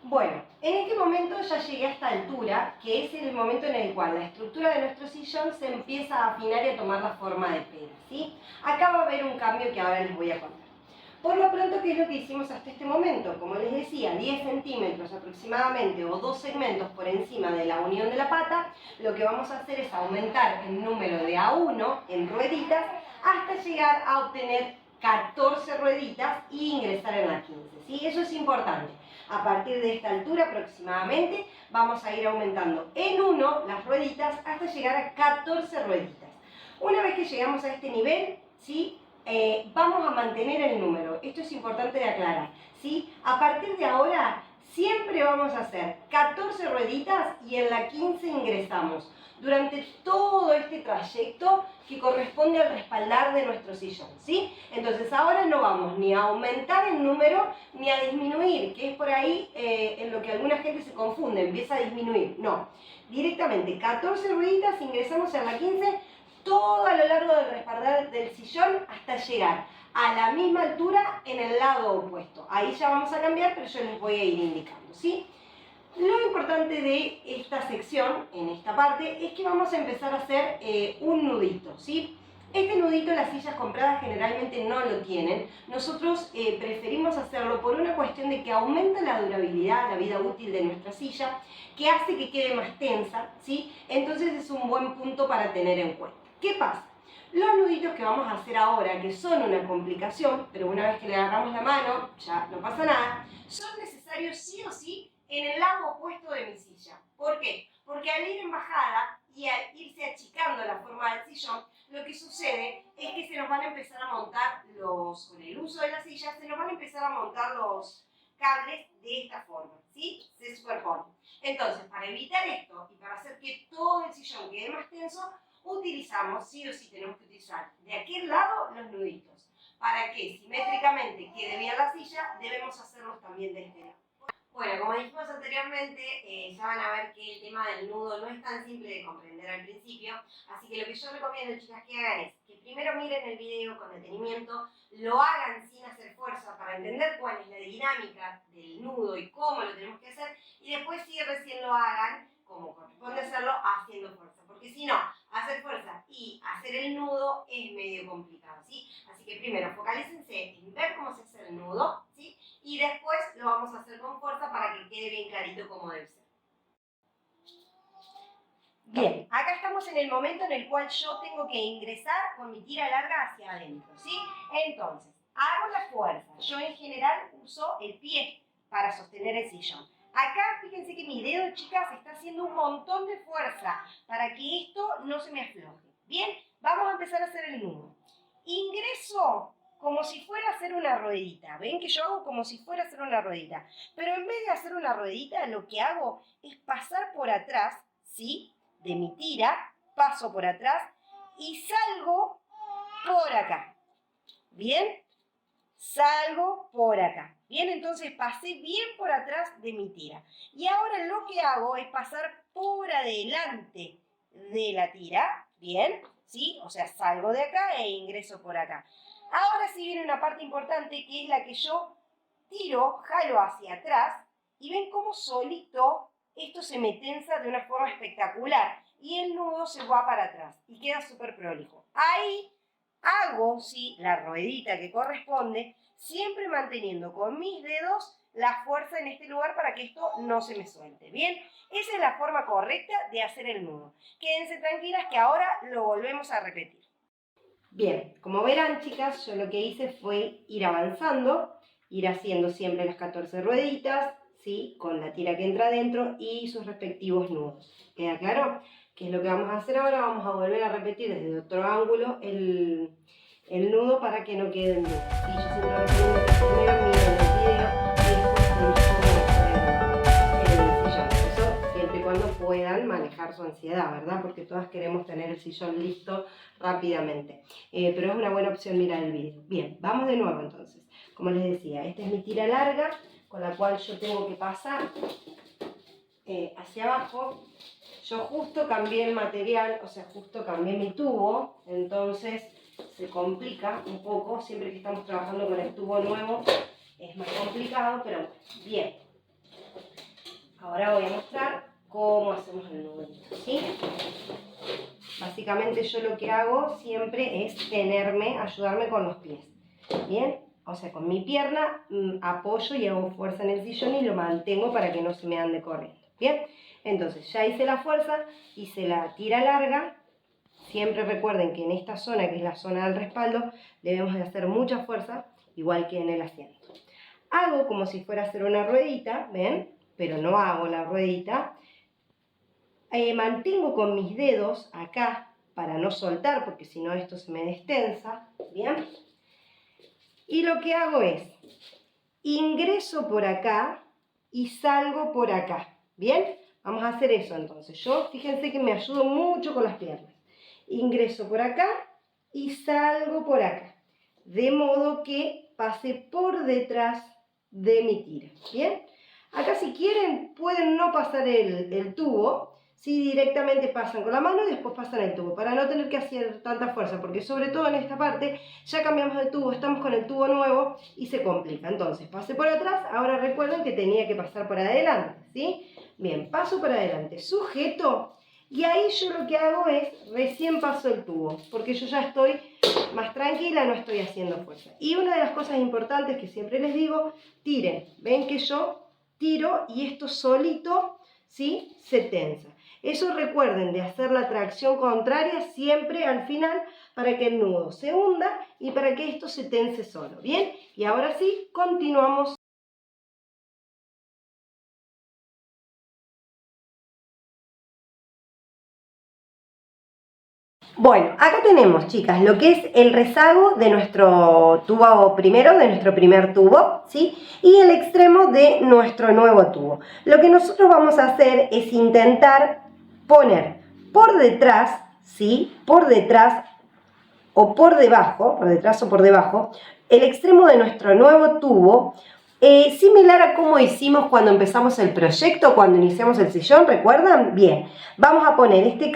Bueno, en este momento ya llegué a esta altura, que es el momento en el cual la estructura de nuestro sillón se empieza a afinar y a tomar la forma de pera, ¿sí? Acá va a haber un cambio que ahora les voy a contar. Por lo pronto, ¿qué es lo que hicimos hasta este momento? Como les decía, 10 centímetros aproximadamente o 2 segmentos por encima de la unión de la pata, lo que vamos a hacer es aumentar el número de A1 en rueditas hasta llegar a obtener 14 rueditas y ingresar en la 15, ¿sí? Eso es importante. A partir de esta altura aproximadamente vamos a ir aumentando en 1 las rueditas hasta llegar a 14 rueditas. Una vez que llegamos a este nivel, ¿sí?, vamos a mantener el número. Esto es importante de aclarar, ¿sí? A partir de ahora siempre vamos vamos a hacer 14 rueditas y en la 15 ingresamos durante todo este trayecto que corresponde al respaldar de nuestro sillón, ¿sí? Entonces ahora no vamos ni a aumentar el número ni a disminuir, que es por ahí en lo que alguna gente se confunde, empieza a disminuir. No, directamente 14 rueditas, ingresamos en la 15, todo a lo largo del respaldar del sillón hasta llegar a la misma altura en el lado opuesto. Ahí ya vamos a cambiar, pero yo les voy a ir indicando, ¿sí? Lo importante de esta sección, en esta parte, es que vamos a empezar a hacer un nudito, ¿sí? Este nudito las sillas compradas generalmente no lo tienen. Nosotros preferimos hacerlo por una cuestión de que aumenta la durabilidad, la vida útil de nuestra silla, que hace que quede más tensa, ¿sí? Entonces es un buen punto para tener en cuenta. ¿Qué pasa? Los nuditos que vamos a hacer ahora, que son una complicación, pero una vez que le agarramos la mano, ya no pasa nada, son necesarios sí o sí en el lado opuesto de mi silla. ¿Por qué? Porque al ir en bajada y al irse achicando la forma del sillón, lo que sucede es que se nos van a empezar a montar con el uso de la silla, se nos van a empezar a montar los cables de esta forma, ¿sí? Se superponen. Entonces, para evitar esto y para hacer que todo el sillón quede más tenso, utilizamos, sí o sí tenemos que utilizar de aquel lado los nuditos. Para que simétricamente quede bien la silla, debemos hacerlos también de este lado. Bueno, como dijimos anteriormente, ya van a ver que el tema del nudo no es tan simple de comprender al principio, así que lo que yo recomiendo, chicas, que hagan es que primero miren el video con detenimiento, lo hagan sin hacer fuerza para entender cuál es la dinámica del nudo y cómo lo tenemos que hacer, y después sí recién lo hagan como corresponde hacerlo haciendo fuerza, porque si no, hacer fuerza y hacer el nudo es medio complicado, ¿sí? Así que primero focalícense en ver cómo se hace el nudo, ¿sí? Y después lo vamos a hacer con fuerza para que quede bien clarito cómo debe ser. Bien, acá estamos en el momento en el cual yo tengo que ingresar con mi tira larga hacia adentro, ¿sí? Entonces, hago la fuerza. Yo en general uso el pie para sostener el sillón. Acá, fíjense que mi dedo, chicas, está haciendo un montón de fuerza para que esto no se me afloje. Bien, vamos a empezar a hacer el nudo. Ingreso como si fuera a hacer una ruedita. ¿Ven que yo hago como si fuera a hacer una ruedita? Pero en vez de hacer una ruedita, lo que hago es pasar por atrás, ¿sí? De mi tira, paso por atrás y salgo por acá. ¿Bien? Salgo por acá. Bien, entonces pasé bien por atrás de mi tira. Y ahora lo que hago es pasar por adelante de la tira. Bien, ¿sí? O sea, salgo de acá e ingreso por acá. Ahora sí viene una parte importante que es la que yo tiro, jalo hacia atrás y ven cómo solito esto se me tensa de una forma espectacular y el nudo se va para atrás y queda súper prolijo. Ahí hago, sí, la ruedita que corresponde, siempre manteniendo con mis dedos la fuerza en este lugar para que esto no se me suelte. Bien, esa es la forma correcta de hacer el nudo. Quédense tranquilas que ahora lo volvemos a repetir. Bien, como verán, chicas, yo lo que hice fue ir avanzando, ir haciendo siempre las 14 rueditas, ¿sí? Con la tira que entra adentro y sus respectivos nudos. ¿Queda claro? ¿Qué es lo que vamos a hacer ahora? Vamos a volver a repetir desde otro ángulo el nudo para que no queden dudas. ¿Sí? Yo siempre recomiendo que primero miren el video y después el sillón. Eso siempre y cuando puedan manejar su ansiedad, ¿verdad? Porque todas queremos tener el sillón listo rápidamente. Pero es una buena opción mirar el video. Bien, vamos de nuevo entonces. Como les decía, esta es mi tira larga con la cual yo tengo que pasar hacia abajo. Yo justo cambié el material, o sea, justo cambié mi tubo, entonces se complica un poco, siempre que estamos trabajando con el tubo nuevo es más complicado, pero bueno, bien. Ahora voy a mostrar cómo hacemos el nudito, ¿sí? Básicamente yo lo que hago siempre es ayudarme con los pies, ¿bien? O sea, con mi pierna apoyo y hago fuerza en el sillón y lo mantengo para que no se me ande corriendo, ¿bien? Entonces ya hice la fuerza, hice la tira larga. Siempre recuerden que en esta zona, que es la zona del respaldo, debemos de hacer mucha fuerza, igual que en el asiento. Hago como si fuera a hacer una ruedita, ¿ven? Pero no hago la ruedita. Mantengo con mis dedos acá para no soltar, porque si no esto se me destensa, ¿bien? Y lo que hago es, ingreso por acá y salgo por acá. ¿Bien? Vamos a hacer eso entonces. Yo, fíjense que me ayudo mucho con las piernas. Ingreso por acá y salgo por acá. De modo que pase por detrás de mi tira. ¿Bien? Acá si quieren pueden no pasar el tubo. Si directamente pasan con la mano y después pasan el tubo, para no tener que hacer tanta fuerza, porque sobre todo en esta parte ya cambiamos de tubo, estamos con el tubo nuevo y se complica. Entonces, pasé por atrás, ahora recuerden que tenía que pasar por adelante, ¿sí? Bien, paso por adelante, sujeto, y ahí yo lo que hago es, recién paso el tubo, porque yo ya estoy más tranquila, no estoy haciendo fuerza. Y una de las cosas importantes que siempre les digo, tiren. Ven que yo tiro y esto solito, ¿sí?, se tensa. Eso recuerden de hacer la tracción contraria siempre al final para que el nudo se hunda y para que esto se tense solo. ¿Bien? Y ahora sí, continuamos. Bueno, acá tenemos, chicas, lo que es el rezago de nuestro tubo primero, de nuestro primer tubo, ¿sí? Y el extremo de nuestro nuevo tubo. Lo que nosotros vamos a hacer es intentar poner por detrás, ¿sí? Por detrás o por debajo, por detrás o por debajo, el extremo de nuestro nuevo tubo, similar a como hicimos cuando empezamos el proyecto, cuando iniciamos el sillón, ¿recuerdan? Bien, vamos a poner este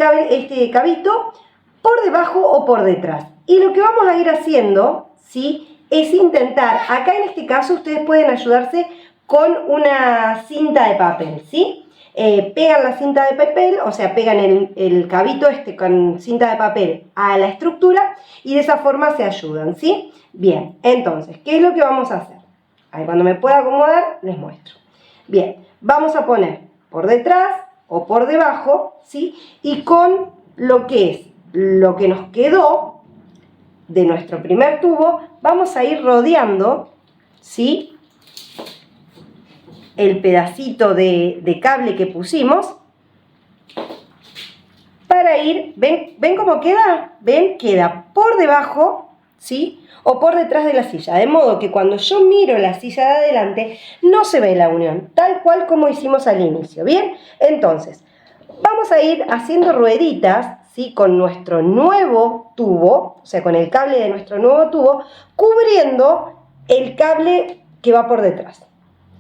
cabito por debajo o por detrás. Y lo que vamos a ir haciendo, ¿sí?, es intentar, acá en este caso ustedes pueden ayudarse con una cinta de papel, ¿sí? Pegan la cinta de papel, o sea, pegan el cabito con cinta de papel a la estructura y de esa forma se ayudan, ¿sí? Bien, entonces, ¿qué es lo que vamos a hacer? Ahí cuando me pueda acomodar, les muestro. Bien, vamos a poner por detrás o por debajo, ¿sí? Y con lo que nos quedó de nuestro primer tubo, vamos a ir rodeando, ¿sí?, el pedacito de cable que pusimos para ir, ¿ven cómo queda? ¿Ven? Queda por debajo, ¿sí?, o por detrás de la silla, de modo que cuando yo miro la silla de adelante no se ve la unión, tal cual como hicimos al inicio, ¿bien? Entonces, vamos a ir haciendo rueditas, ¿sí?, con nuestro nuevo tubo, o sea, con el cable de nuestro nuevo tubo, cubriendo el cable que va por detrás,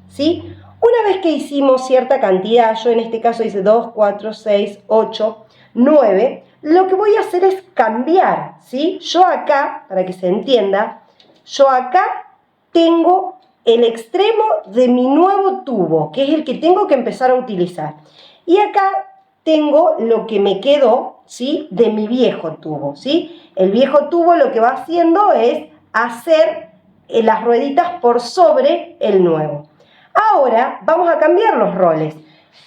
¿sí? Una vez que hicimos cierta cantidad, yo en este caso hice 2, 4, 6, 8, 9, lo que voy a hacer es cambiar, ¿sí? Yo acá, para que se entienda, yo acá tengo el extremo de mi nuevo tubo, que es el que tengo que empezar a utilizar. Y acá tengo lo que me quedó, ¿sí?, de mi viejo tubo, ¿sí? El viejo tubo lo que va haciendo es hacer las rueditas por sobre el nuevo. Ahora vamos a cambiar los roles.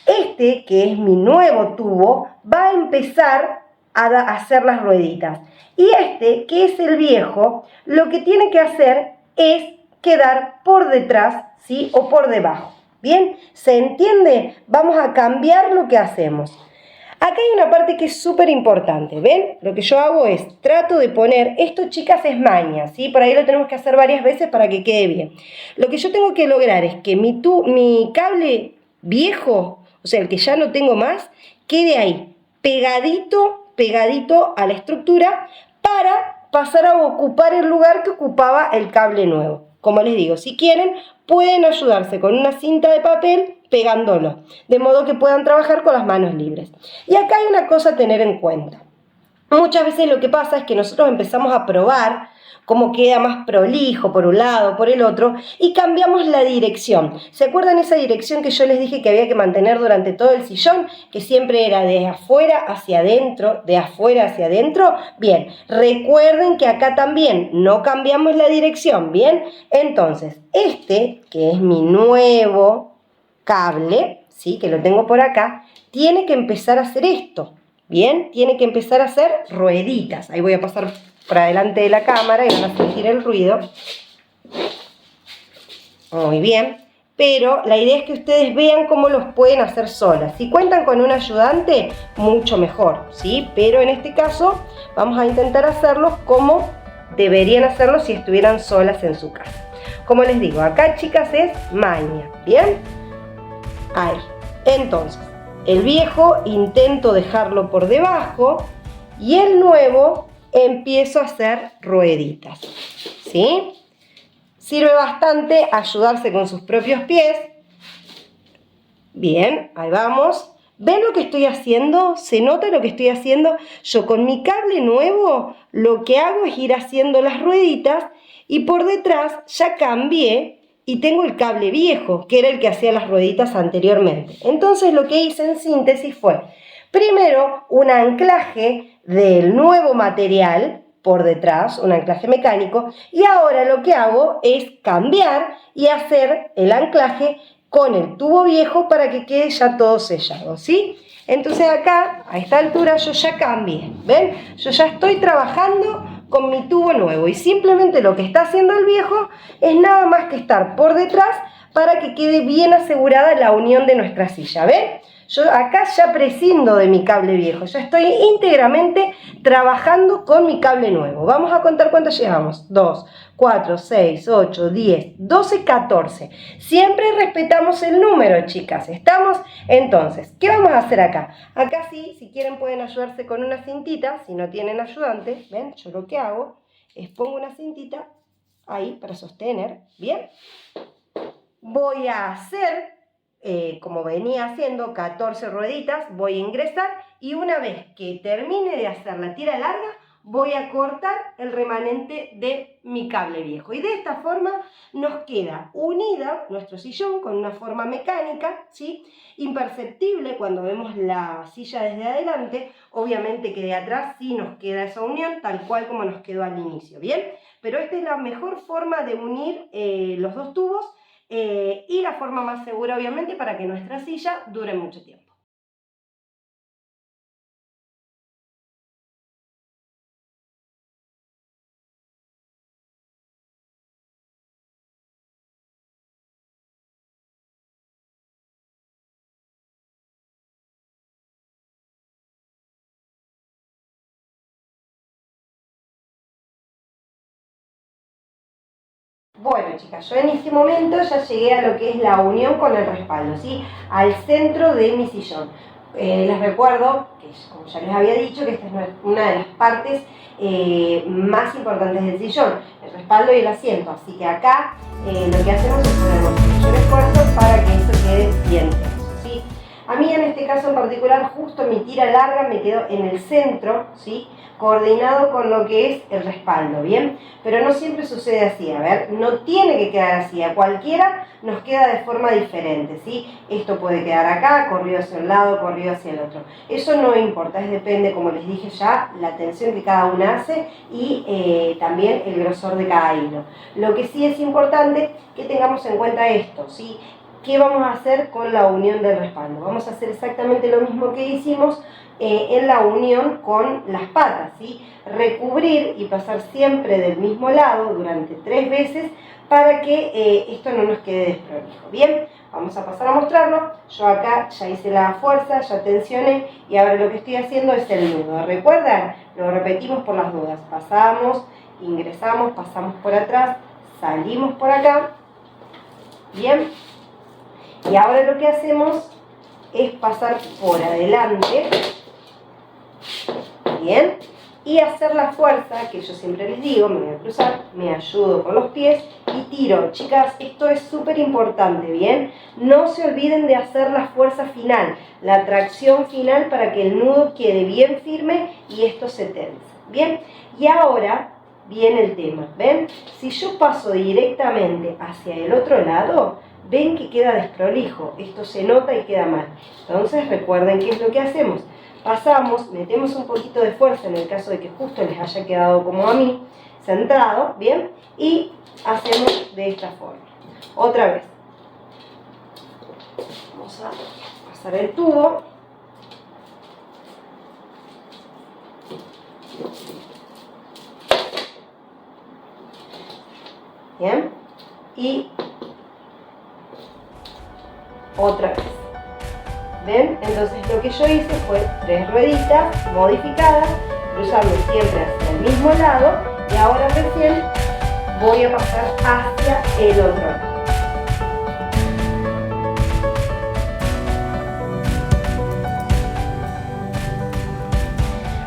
Este, que es mi nuevo tubo, va a empezar a hacer las rueditas. Y este, que es el viejo, lo que tiene que hacer es quedar por detrás, ¿sí?, o por debajo. ¿Bien? ¿Se entiende? Vamos a cambiar lo que hacemos. Acá hay una parte que es súper importante, ¿ven? Lo que yo hago es, trato de poner, esto, chicas, es maña, ¿sí? Por ahí lo tenemos que hacer varias veces para que quede bien. Lo que yo tengo que lograr es que mi cable viejo, o sea, el que ya no tengo más, quede ahí, pegadito a la estructura para pasar a ocupar el lugar que ocupaba el cable nuevo. Como les digo, si quieren, pueden ayudarse con una cinta de papel pegándolo, de modo que puedan trabajar con las manos libres. Y acá hay una cosa a tener en cuenta. Muchas veces lo que pasa es que nosotros empezamos a probar cómo queda más prolijo por un lado, por el otro, y cambiamos la dirección. ¿Se acuerdan esa dirección que yo les dije que había que mantener durante todo el sillón? Que siempre era de afuera hacia adentro, de afuera hacia adentro. Bien, recuerden que acá también no cambiamos la dirección, ¿bien? Entonces, este, que es mi nuevo cable, ¿sí?, que lo tengo por acá, tiene que empezar a hacer esto, ¿bien? Tiene que empezar a hacer rueditas. Ahí voy a pasar por adelante de la cámara y van a sentir el ruido. Muy bien. Pero la idea es que ustedes vean cómo los pueden hacer solas. Si cuentan con un ayudante, mucho mejor, ¿sí? Pero en este caso vamos a intentar hacerlos como deberían hacerlo si estuvieran solas en su casa. Como les digo, acá, chicas, es maña, ¿bien? Ahí. Entonces, el viejo intento dejarlo por debajo y el nuevo empiezo a hacer rueditas, ¿sí? Sirve bastante ayudarse con sus propios pies. Bien, ahí vamos. ¿Ven lo que estoy haciendo? ¿Se nota lo que estoy haciendo? Yo con mi cable nuevo lo que hago es ir haciendo las rueditas y por detrás ya cambié y tengo el cable viejo, que era el que hacía las rueditas anteriormente. Entonces lo que hice en síntesis fue, primero, un anclaje del nuevo material por detrás, un anclaje mecánico, y ahora lo que hago es cambiar y hacer el anclaje con el tubo viejo para que quede ya todo sellado, ¿sí? Entonces acá, a esta altura, yo ya cambié, ¿ven? Yo ya estoy trabajando con mi tubo nuevo y simplemente lo que está haciendo el viejo es nada más que estar por detrás para que quede bien asegurada la unión de nuestra silla, ¿ven? Yo acá ya prescindo de mi cable viejo, ya estoy íntegramente trabajando con mi cable nuevo. Vamos a contar cuántos llevamos. 2, 4, 6, 8, 10, 12, 14. Siempre respetamos el número, chicas. ¿Estamos? Entonces, ¿qué vamos a hacer acá? Acá sí, si quieren pueden ayudarse con una cintita, si no tienen ayudante. ¿Ven? Yo lo que hago es pongo una cintita ahí para sostener. ¿Bien? Voy a hacer... como venía haciendo 14 rueditas, voy a ingresar y una vez que termine de hacer la tira larga voy a cortar el remanente de mi cable viejo y de esta forma nos queda unida nuestro sillón con una forma mecánica, ¿sí? Imperceptible cuando vemos la silla desde adelante, obviamente que de atrás sí nos queda esa unión tal cual como nos quedó al inicio, ¿bien? Pero esta es la mejor forma de unir los dos tubos y la forma más segura obviamente para que nuestra silla dure mucho tiempo. Bueno, chicas, yo en este momento ya llegué a lo que es la unión con el respaldo, ¿sí? Al centro de mi sillón. Les recuerdo, que como ya les había dicho, que esta es una de las partes más importantes del sillón, el respaldo y el asiento. Así que acá lo que hacemos es poner nuestro mayor esfuerzo para que eso quede bien tenso, ¿sí? A mí en este caso en particular, justo mi tira larga me quedó en el centro, ¿sí? Coordinado con lo que es el respaldo, ¿bien? Pero no siempre sucede así, a ver, no tiene que quedar así, a cualquiera nos queda de forma diferente, ¿sí? Esto puede quedar acá, corrido hacia un lado, corrido hacia el otro. Eso no importa, depende, como les dije ya, la tensión que cada una hace y también el grosor de cada hilo. Lo que sí es importante que tengamos en cuenta esto, ¿sí? ¿Qué vamos a hacer con la unión del respaldo? Vamos a hacer exactamente lo mismo que hicimos en la unión con las patas, ¿sí? Recubrir y pasar siempre del mismo lado durante 3 veces para que esto no nos quede desprolijo. Bien, vamos a pasar a mostrarlo. Yo acá ya hice la fuerza, ya tensioné y ahora lo que estoy haciendo es el nudo. ¿Recuerdan? Lo repetimos por las dudas. Pasamos, ingresamos, pasamos por atrás, salimos por acá. Bien. Y ahora lo que hacemos es pasar por adelante, bien, y hacer la fuerza, que yo siempre les digo, me voy a cruzar, me ayudo con los pies y tiro. Chicas, esto es súper importante, bien, no se olviden de hacer la fuerza final, la tracción final para que el nudo quede bien firme y esto se tense, bien. Y ahora viene el tema, ¿ven? Si yo paso directamente hacia el otro lado, ven que queda desprolijo, esto se nota y queda mal. Entonces recuerden qué es lo que hacemos. Pasamos, metemos un poquito de fuerza en el caso de que justo les haya quedado como a mí, centrado, ¿bien? Y hacemos de esta forma. Otra vez. Vamos a pasar el tubo. Bien. Y otra vez. ¿Ven? Entonces lo que yo hice fue 3 rueditas modificadas, cruzando siempre hacia el mismo lado y ahora recién voy a pasar hacia el otro lado.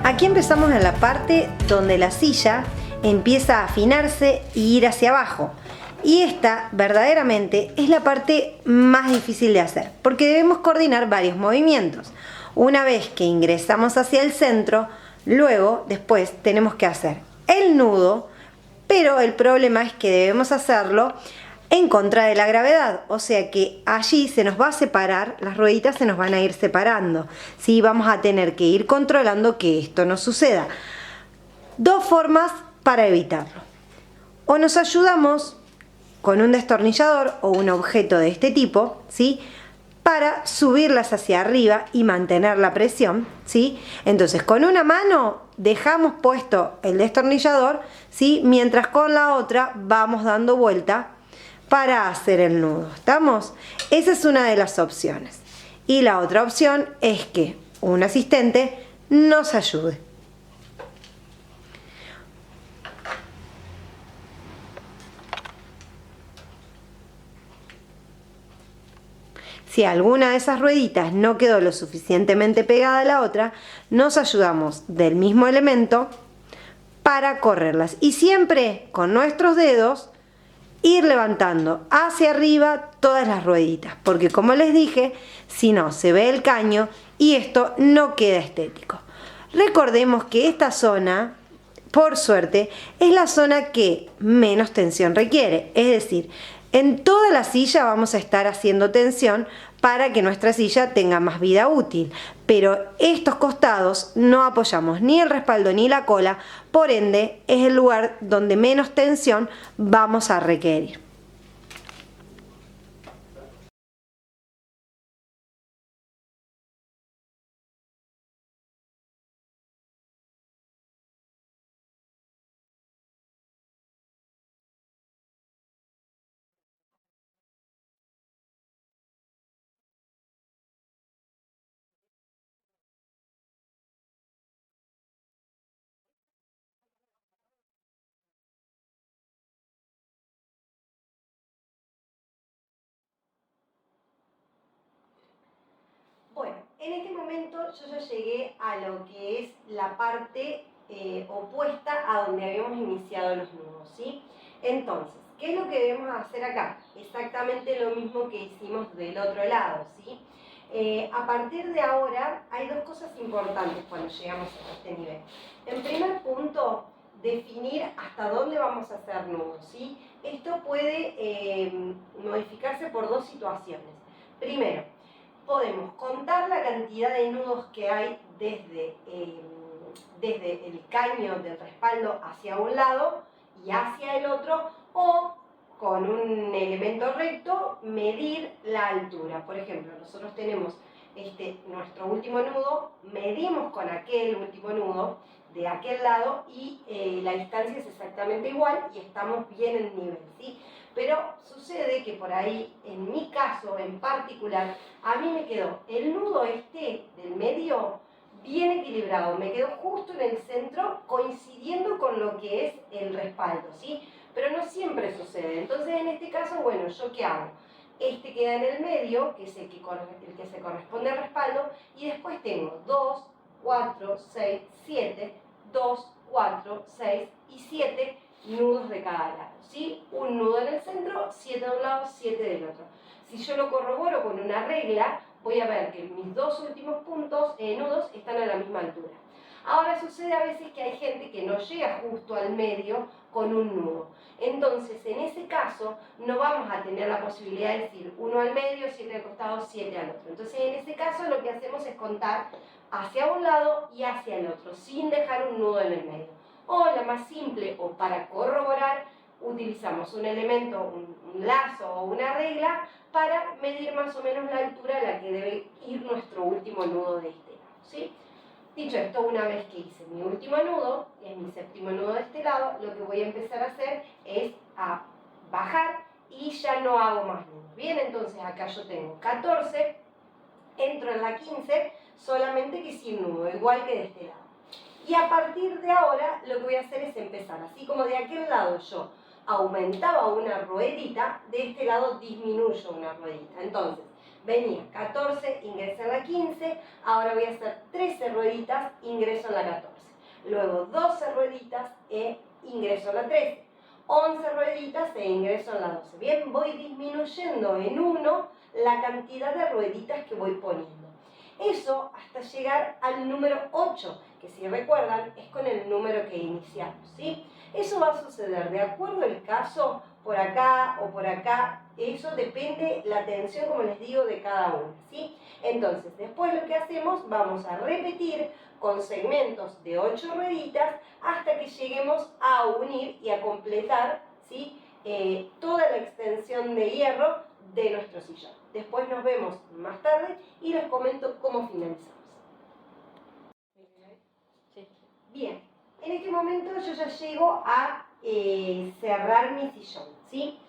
Aquí empezamos en la parte donde la silla empieza a afinarse y ir hacia abajo. Y esta verdaderamente es la parte más difícil de hacer, porque debemos coordinar varios movimientos. Una vez que ingresamos hacia el centro, luego, después, tenemos que hacer el nudo, pero el problema es que debemos hacerlo en contra de la gravedad, o sea que allí se nos va a separar, las rueditas se nos van a ir separando, ¿sí? Vamos a tener que ir controlando que esto no suceda. Dos formas para evitarlo. O nos ayudamos con un destornillador o un objeto de este tipo, ¿sí? Para subirlas hacia arriba y mantener la presión, ¿sí? Entonces, con una mano dejamos puesto el destornillador, ¿sí? Mientras con la otra vamos dando vuelta para hacer el nudo. ¿Estamos? Esa es una de las opciones. Y la otra opción es que un asistente nos ayude. Si alguna de esas rueditas no quedó lo suficientemente pegada a la otra, nos ayudamos del mismo elemento para correrlas. Y siempre con nuestros dedos ir levantando hacia arriba todas las rueditas, porque como les dije, si no se ve el caño y esto no queda estético. Recordemos que esta zona, por suerte, es la zona que menos tensión requiere, es decir, en toda la silla vamos a estar haciendo tensión para que nuestra silla tenga más vida útil, pero estos costados no apoyamos ni el respaldo ni la cola, por ende es el lugar donde menos tensión vamos a requerir. Bueno, en este momento yo ya llegué a lo que es la parte opuesta a donde habíamos iniciado los nudos, ¿sí? Entonces, ¿qué es lo que debemos hacer acá? Exactamente lo mismo que hicimos del otro lado, ¿sí? A partir de ahora hay dos cosas importantes cuando llegamos a este nivel. En primer punto, definir hasta dónde vamos a hacer nudos, ¿sí? Esto puede modificarse por dos situaciones. Primero, podemos contar la cantidad de nudos que hay desde el caño del respaldo hacia un lado y hacia el otro, o con un elemento recto medir la altura. Por ejemplo, nosotros tenemos nuestro último nudo, medimos con aquel último nudo de aquel lado y la distancia es exactamente igual y estamos bien en nivel, ¿sí? Pero sucede que por ahí, en mi caso en particular, a mí me quedó el nudo del medio bien equilibrado, me quedó justo en el centro coincidiendo con lo que es el respaldo, ¿sí? Pero no siempre sucede. Entonces en este caso, bueno, ¿yo qué hago? Este queda en el medio, que es el que se corresponde al respaldo, y después tengo 2, 4, 6, 7, 2, 4, 6 y 7 nudos de cada lado, ¿sí? Un nudo en el centro, 7 de un lado, 7 del otro. Si yo lo corroboro con una regla, voy a ver que mis dos últimos nudos están a la misma altura. Ahora sucede a veces que hay gente que no llega justo al medio con un nudo. Entonces, en ese caso, no vamos a tener la posibilidad de decir 1 al medio, 7 al costado, 7 al otro. Entonces, en ese caso, lo que hacemos es contar hacia un lado y hacia el otro, sin dejar un nudo en el medio. O la más simple, o para corroborar, utilizamos un elemento, un lazo o una regla para medir más o menos la altura a la que debe ir nuestro último nudo de este lado, ¿sí? Dicho esto, una vez que hice mi último nudo, y es mi séptimo nudo de este lado, lo que voy a empezar a hacer es a bajar y ya no hago más nudos. Bien, entonces acá yo tengo 14, entro en la 15, solamente que sin nudo, igual que de este lado. Y a partir de ahora lo que voy a hacer es empezar, así como de aquel lado yo aumentaba una ruedita, de este lado disminuyo una ruedita. Entonces, Venía 14, ingresé en la 15, ahora voy a hacer 13 rueditas, ingreso en la 14. Luego 12 rueditas e ingreso en la 13. 11 rueditas e ingreso en la 12. Bien, voy disminuyendo en 1 la cantidad de rueditas que voy poniendo. Eso hasta llegar al número 8, que si recuerdan es con el número que iniciamos, ¿sí? Eso va a suceder de acuerdo al caso, por acá o por acá. Eso depende la tensión, como les digo, de cada uno, ¿sí? Entonces, después lo que hacemos, vamos a repetir con segmentos de 8 rueditas hasta que lleguemos a unir y a completar, ¿sí? Toda la extensión de hierro de nuestro sillón. Después nos vemos más tarde y les comento cómo finalizamos. Bien, en este momento yo ya llego a cerrar mi sillón, ¿sí?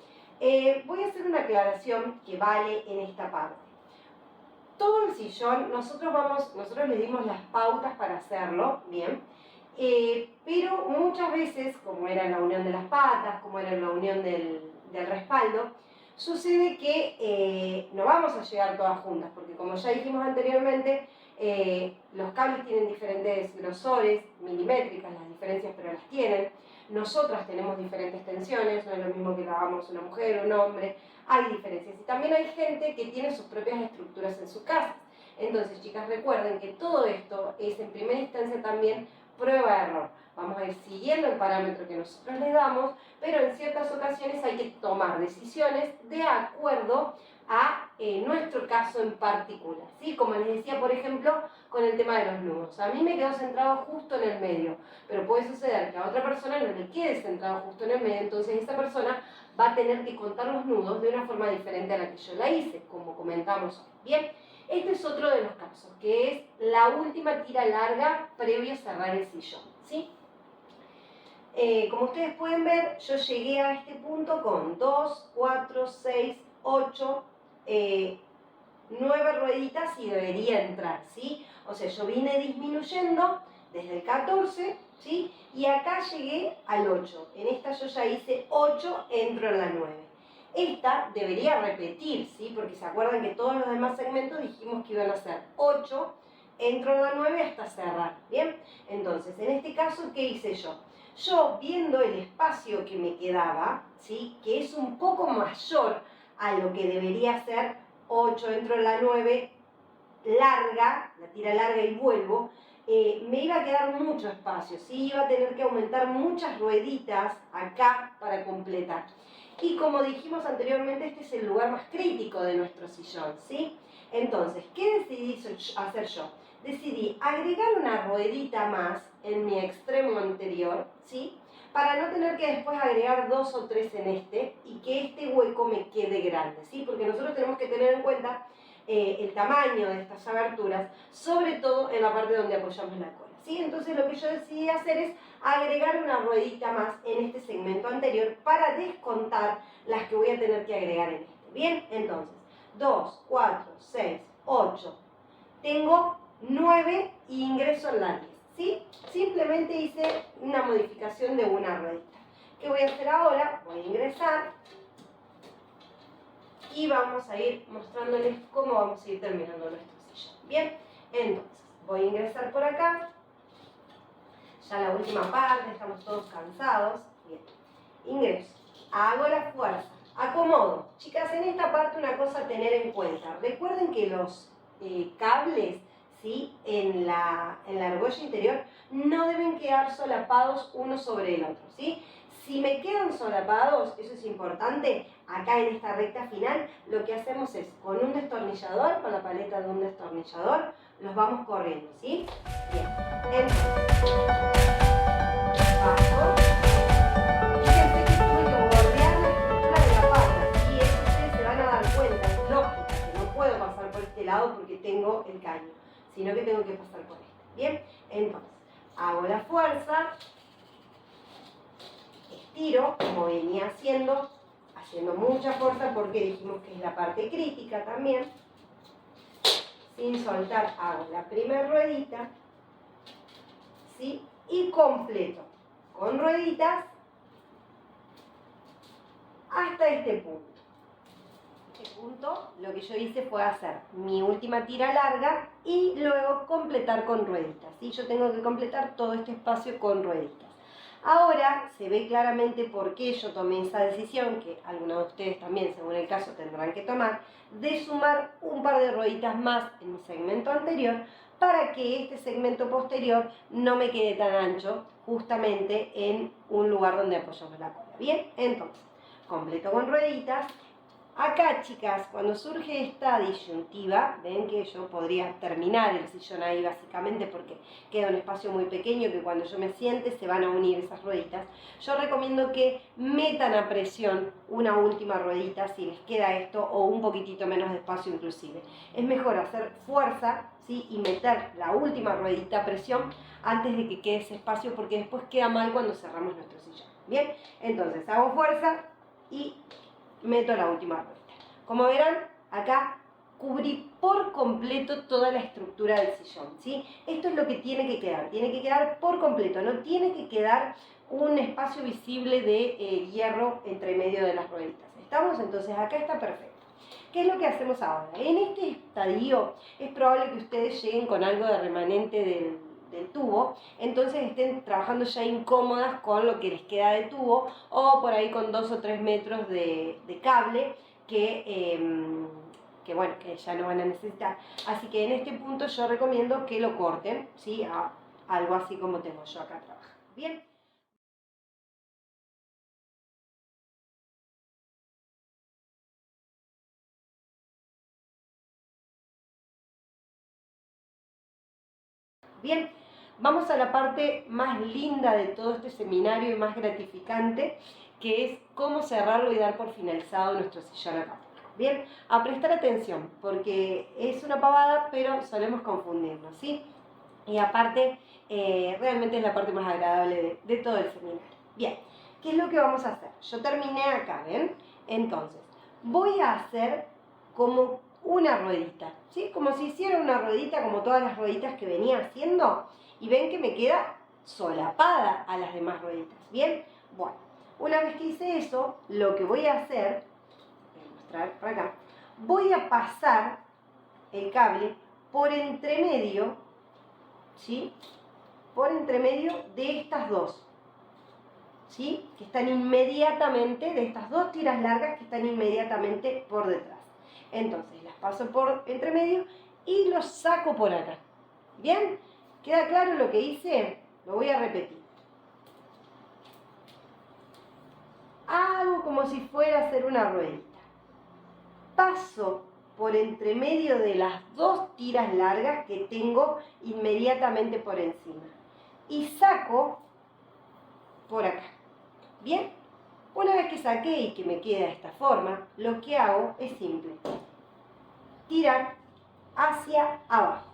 Voy a hacer una aclaración que vale en esta parte. Todo el sillón, nosotros le dimos las pautas para hacerlo, ¿bien? Pero muchas veces, como era la unión de las patas, como era la unión del respaldo, sucede que no vamos a llegar todas juntas, porque como ya dijimos anteriormente, los cables tienen diferentes grosores, milimétricas las diferencias, pero las tienen. Nosotras tenemos diferentes tensiones, no es lo mismo que lo hagamos una mujer o un hombre, hay diferencias. Y también hay gente que tiene sus propias estructuras en sus casas. Entonces, chicas, recuerden que todo esto es en primera instancia también prueba-error. Vamos a ir siguiendo el parámetro que nosotros les damos, pero en ciertas ocasiones hay que tomar decisiones de acuerdo a nuestro caso en particular, ¿sí? Como les decía, por ejemplo, con el tema de los nudos. A mí me quedó centrado justo en el medio, pero puede suceder que a otra persona no le quede centrado justo en el medio, entonces esa persona va a tener que contar los nudos de una forma diferente a la que yo la hice, como comentamos hoy. Bien, este es otro de los casos, que es la última tira larga previo a cerrar el sillón, ¿sí? Como ustedes pueden ver, yo llegué a este punto con 2, 4, 6, 8, 9 rueditas y debería entrar, ¿sí? O sea, yo vine disminuyendo desde el 14, ¿sí? Y acá llegué al 8. En esta yo ya hice 8, entro en la 9. Esta debería repetir, ¿sí? Porque se acuerdan que todos los demás segmentos dijimos que iban a ser 8, entro en la 9 hasta cerrar, ¿bien? Entonces, en este caso, ¿qué hice yo? Yo, viendo el espacio que me quedaba, ¿sí? Que es un poco mayor a lo que debería ser 8, entro en la 9, larga, la tira larga y vuelvo, me iba a quedar mucho espacio, ¿sí? Iba a tener que aumentar muchas rueditas acá para completar. Y como dijimos anteriormente, este es el lugar más crítico de nuestro sillón, ¿sí? Entonces, ¿qué decidí hacer yo? Decidí agregar una ruedita más en mi extremo anterior, ¿sí? Para no tener que después agregar 2 o 3 en este y que este hueco me quede grande, ¿sí? Porque nosotros tenemos que tener en cuenta el tamaño de estas aberturas, sobre todo en la parte donde apoyamos la cola, ¿sí? Entonces lo que yo decidí hacer es agregar una ruedita más en este segmento anterior para descontar las que voy a tener que agregar en este. Bien, entonces 2, 4, 6, 8, tengo 9 y ingreso en la 10, ¿sí? Simplemente hice una modificación de una ruedita. ¿Qué voy a hacer ahora? Voy a ingresar y vamos a ir mostrándoles cómo vamos a ir terminando nuestro sillón. Bien, entonces voy a ingresar por acá, ya la última parte, estamos todos cansados. Bien, ingreso, hago la fuerza, acomodo. Chicas, en esta parte una cosa a tener en cuenta, recuerden que los cables, ¿sí? en la argolla interior no deben quedar solapados uno sobre el otro, ¿sí? Si me quedan solapados, eso es importante, acá en esta recta final, lo que hacemos es, con un destornillador, con la paleta de un destornillador, los vamos corriendo, ¿sí? Bien, entonces, paso. Fíjense que tuve que bordear la estructura de la pata, y eso ustedes se van a dar cuenta, es lógico, que no puedo pasar por este lado porque tengo el caño, sino que tengo que pasar por este. Bien, entonces, hago la fuerza, estiro, como venía haciendo mucha fuerza porque dijimos que es la parte crítica también. Sin soltar hago la primera ruedita, ¿sí? Y completo con rueditas hasta este punto. este punto lo que yo hice fue hacer mi última tira larga y luego completar con rueditas, ¿sí? Yo tengo que completar todo este espacio con rueditas. Ahora se ve claramente por qué yo tomé esa decisión, que algunos de ustedes también, según el caso, tendrán que tomar, de sumar un par de rueditas más en mi segmento anterior para que este segmento posterior no me quede tan ancho justamente en un lugar donde apoyamos la cola. Bien, entonces, completo con rueditas. Acá, chicas, cuando surge esta disyuntiva, ven que yo podría terminar el sillón ahí básicamente porque queda un espacio muy pequeño que cuando yo me siente se van a unir esas rueditas. Yo recomiendo que metan a presión una última ruedita si les queda esto o un poquitito menos de espacio inclusive. Es mejor hacer fuerza, ¿sí? Y meter la última ruedita a presión antes de que quede ese espacio porque después queda mal cuando cerramos nuestro sillón. Bien, entonces hago fuerza y meto la última ruedita. Como verán, acá cubrí por completo toda la estructura del sillón, ¿sí? Esto es lo que tiene que quedar por completo, no tiene que quedar un espacio visible de hierro entre medio de las rueditas. ¿Estamos? Entonces acá está perfecto. ¿Qué es lo que hacemos ahora? En este estadio es probable que ustedes lleguen con algo de remanente del tubo, entonces estén trabajando ya incómodas con lo que les queda de tubo o por ahí con 2 o 3 metros de cable que bueno, que ya no van a necesitar. Así que en este punto yo recomiendo que lo corten, ¿sí? A algo así como tengo yo acá trabajando. Bien. Bien, vamos a la parte más linda de todo este seminario y más gratificante, que es cómo cerrarlo y dar por finalizado nuestro sillón acá. Bien, a prestar atención, porque es una pavada, pero solemos confundirnos, ¿sí? Y aparte, realmente es la parte más agradable de todo el seminario. Bien, ¿qué es lo que vamos a hacer? Yo terminé acá, ¿ven? Entonces, voy a hacer como una ruedita, ¿sí? Como si hiciera una ruedita, como todas las rueditas que venía haciendo, y ven que me queda solapada a las demás rueditas, ¿bien? Bueno, una vez que hice eso, lo que voy a hacer, voy a mostrar por acá, voy a pasar el cable por entre medio, ¿sí? Por entre medio de estas dos, ¿sí? Que están inmediatamente, de estas dos tiras largas que están inmediatamente por detrás. Entonces las paso por entre medio y los saco por acá. ¿Bien? ¿Queda claro lo que hice? Lo voy a repetir. Hago como si fuera a hacer una ruedita. Paso por entre medio de las dos tiras largas que tengo inmediatamente por encima. Y saco por acá. ¿Bien? Una vez que saqué y que me queda de esta forma, lo que hago es simple. Tirar hacia abajo.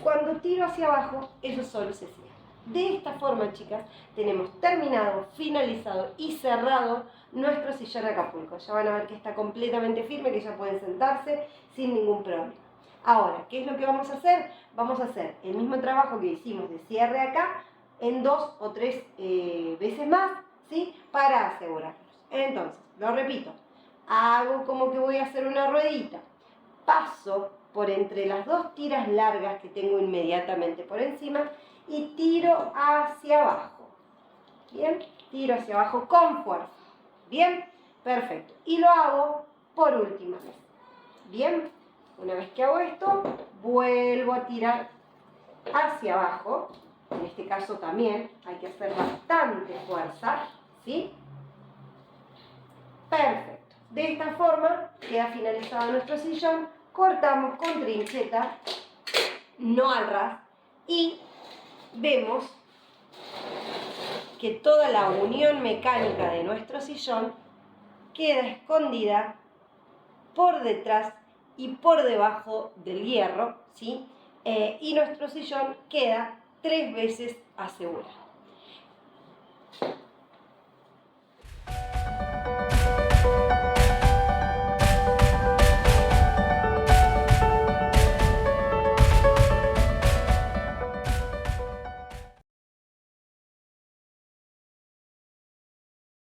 Cuando tiro hacia abajo, eso solo se cierra. De esta forma, chicas, tenemos terminado, finalizado y cerrado nuestro sillón Acapulco. Ya van a ver que está completamente firme, que ya pueden sentarse sin ningún problema. Ahora, ¿qué es lo que vamos a hacer? Vamos a hacer el mismo trabajo que hicimos de cierre acá en 2 o 3 veces más, ¿sí? Para asegurarlos. Entonces, lo repito, hago como que voy a hacer una ruedita, paso por entre las dos tiras largas que tengo inmediatamente por encima y tiro hacia abajo. Bien, tiro hacia abajo con fuerza. Bien, perfecto. Y lo hago por última vez. Bien, una vez que hago esto, vuelvo a tirar hacia abajo. En este caso también hay que hacer bastante fuerza, ¿sí? Perfecto. De esta forma queda finalizado nuestro sillón. Cortamos con trincheta, no al ras, y vemos que toda la unión mecánica de nuestro sillón queda escondida por detrás y por debajo del hierro, ¿sí? Y nuestro sillón queda 3 veces asegurado.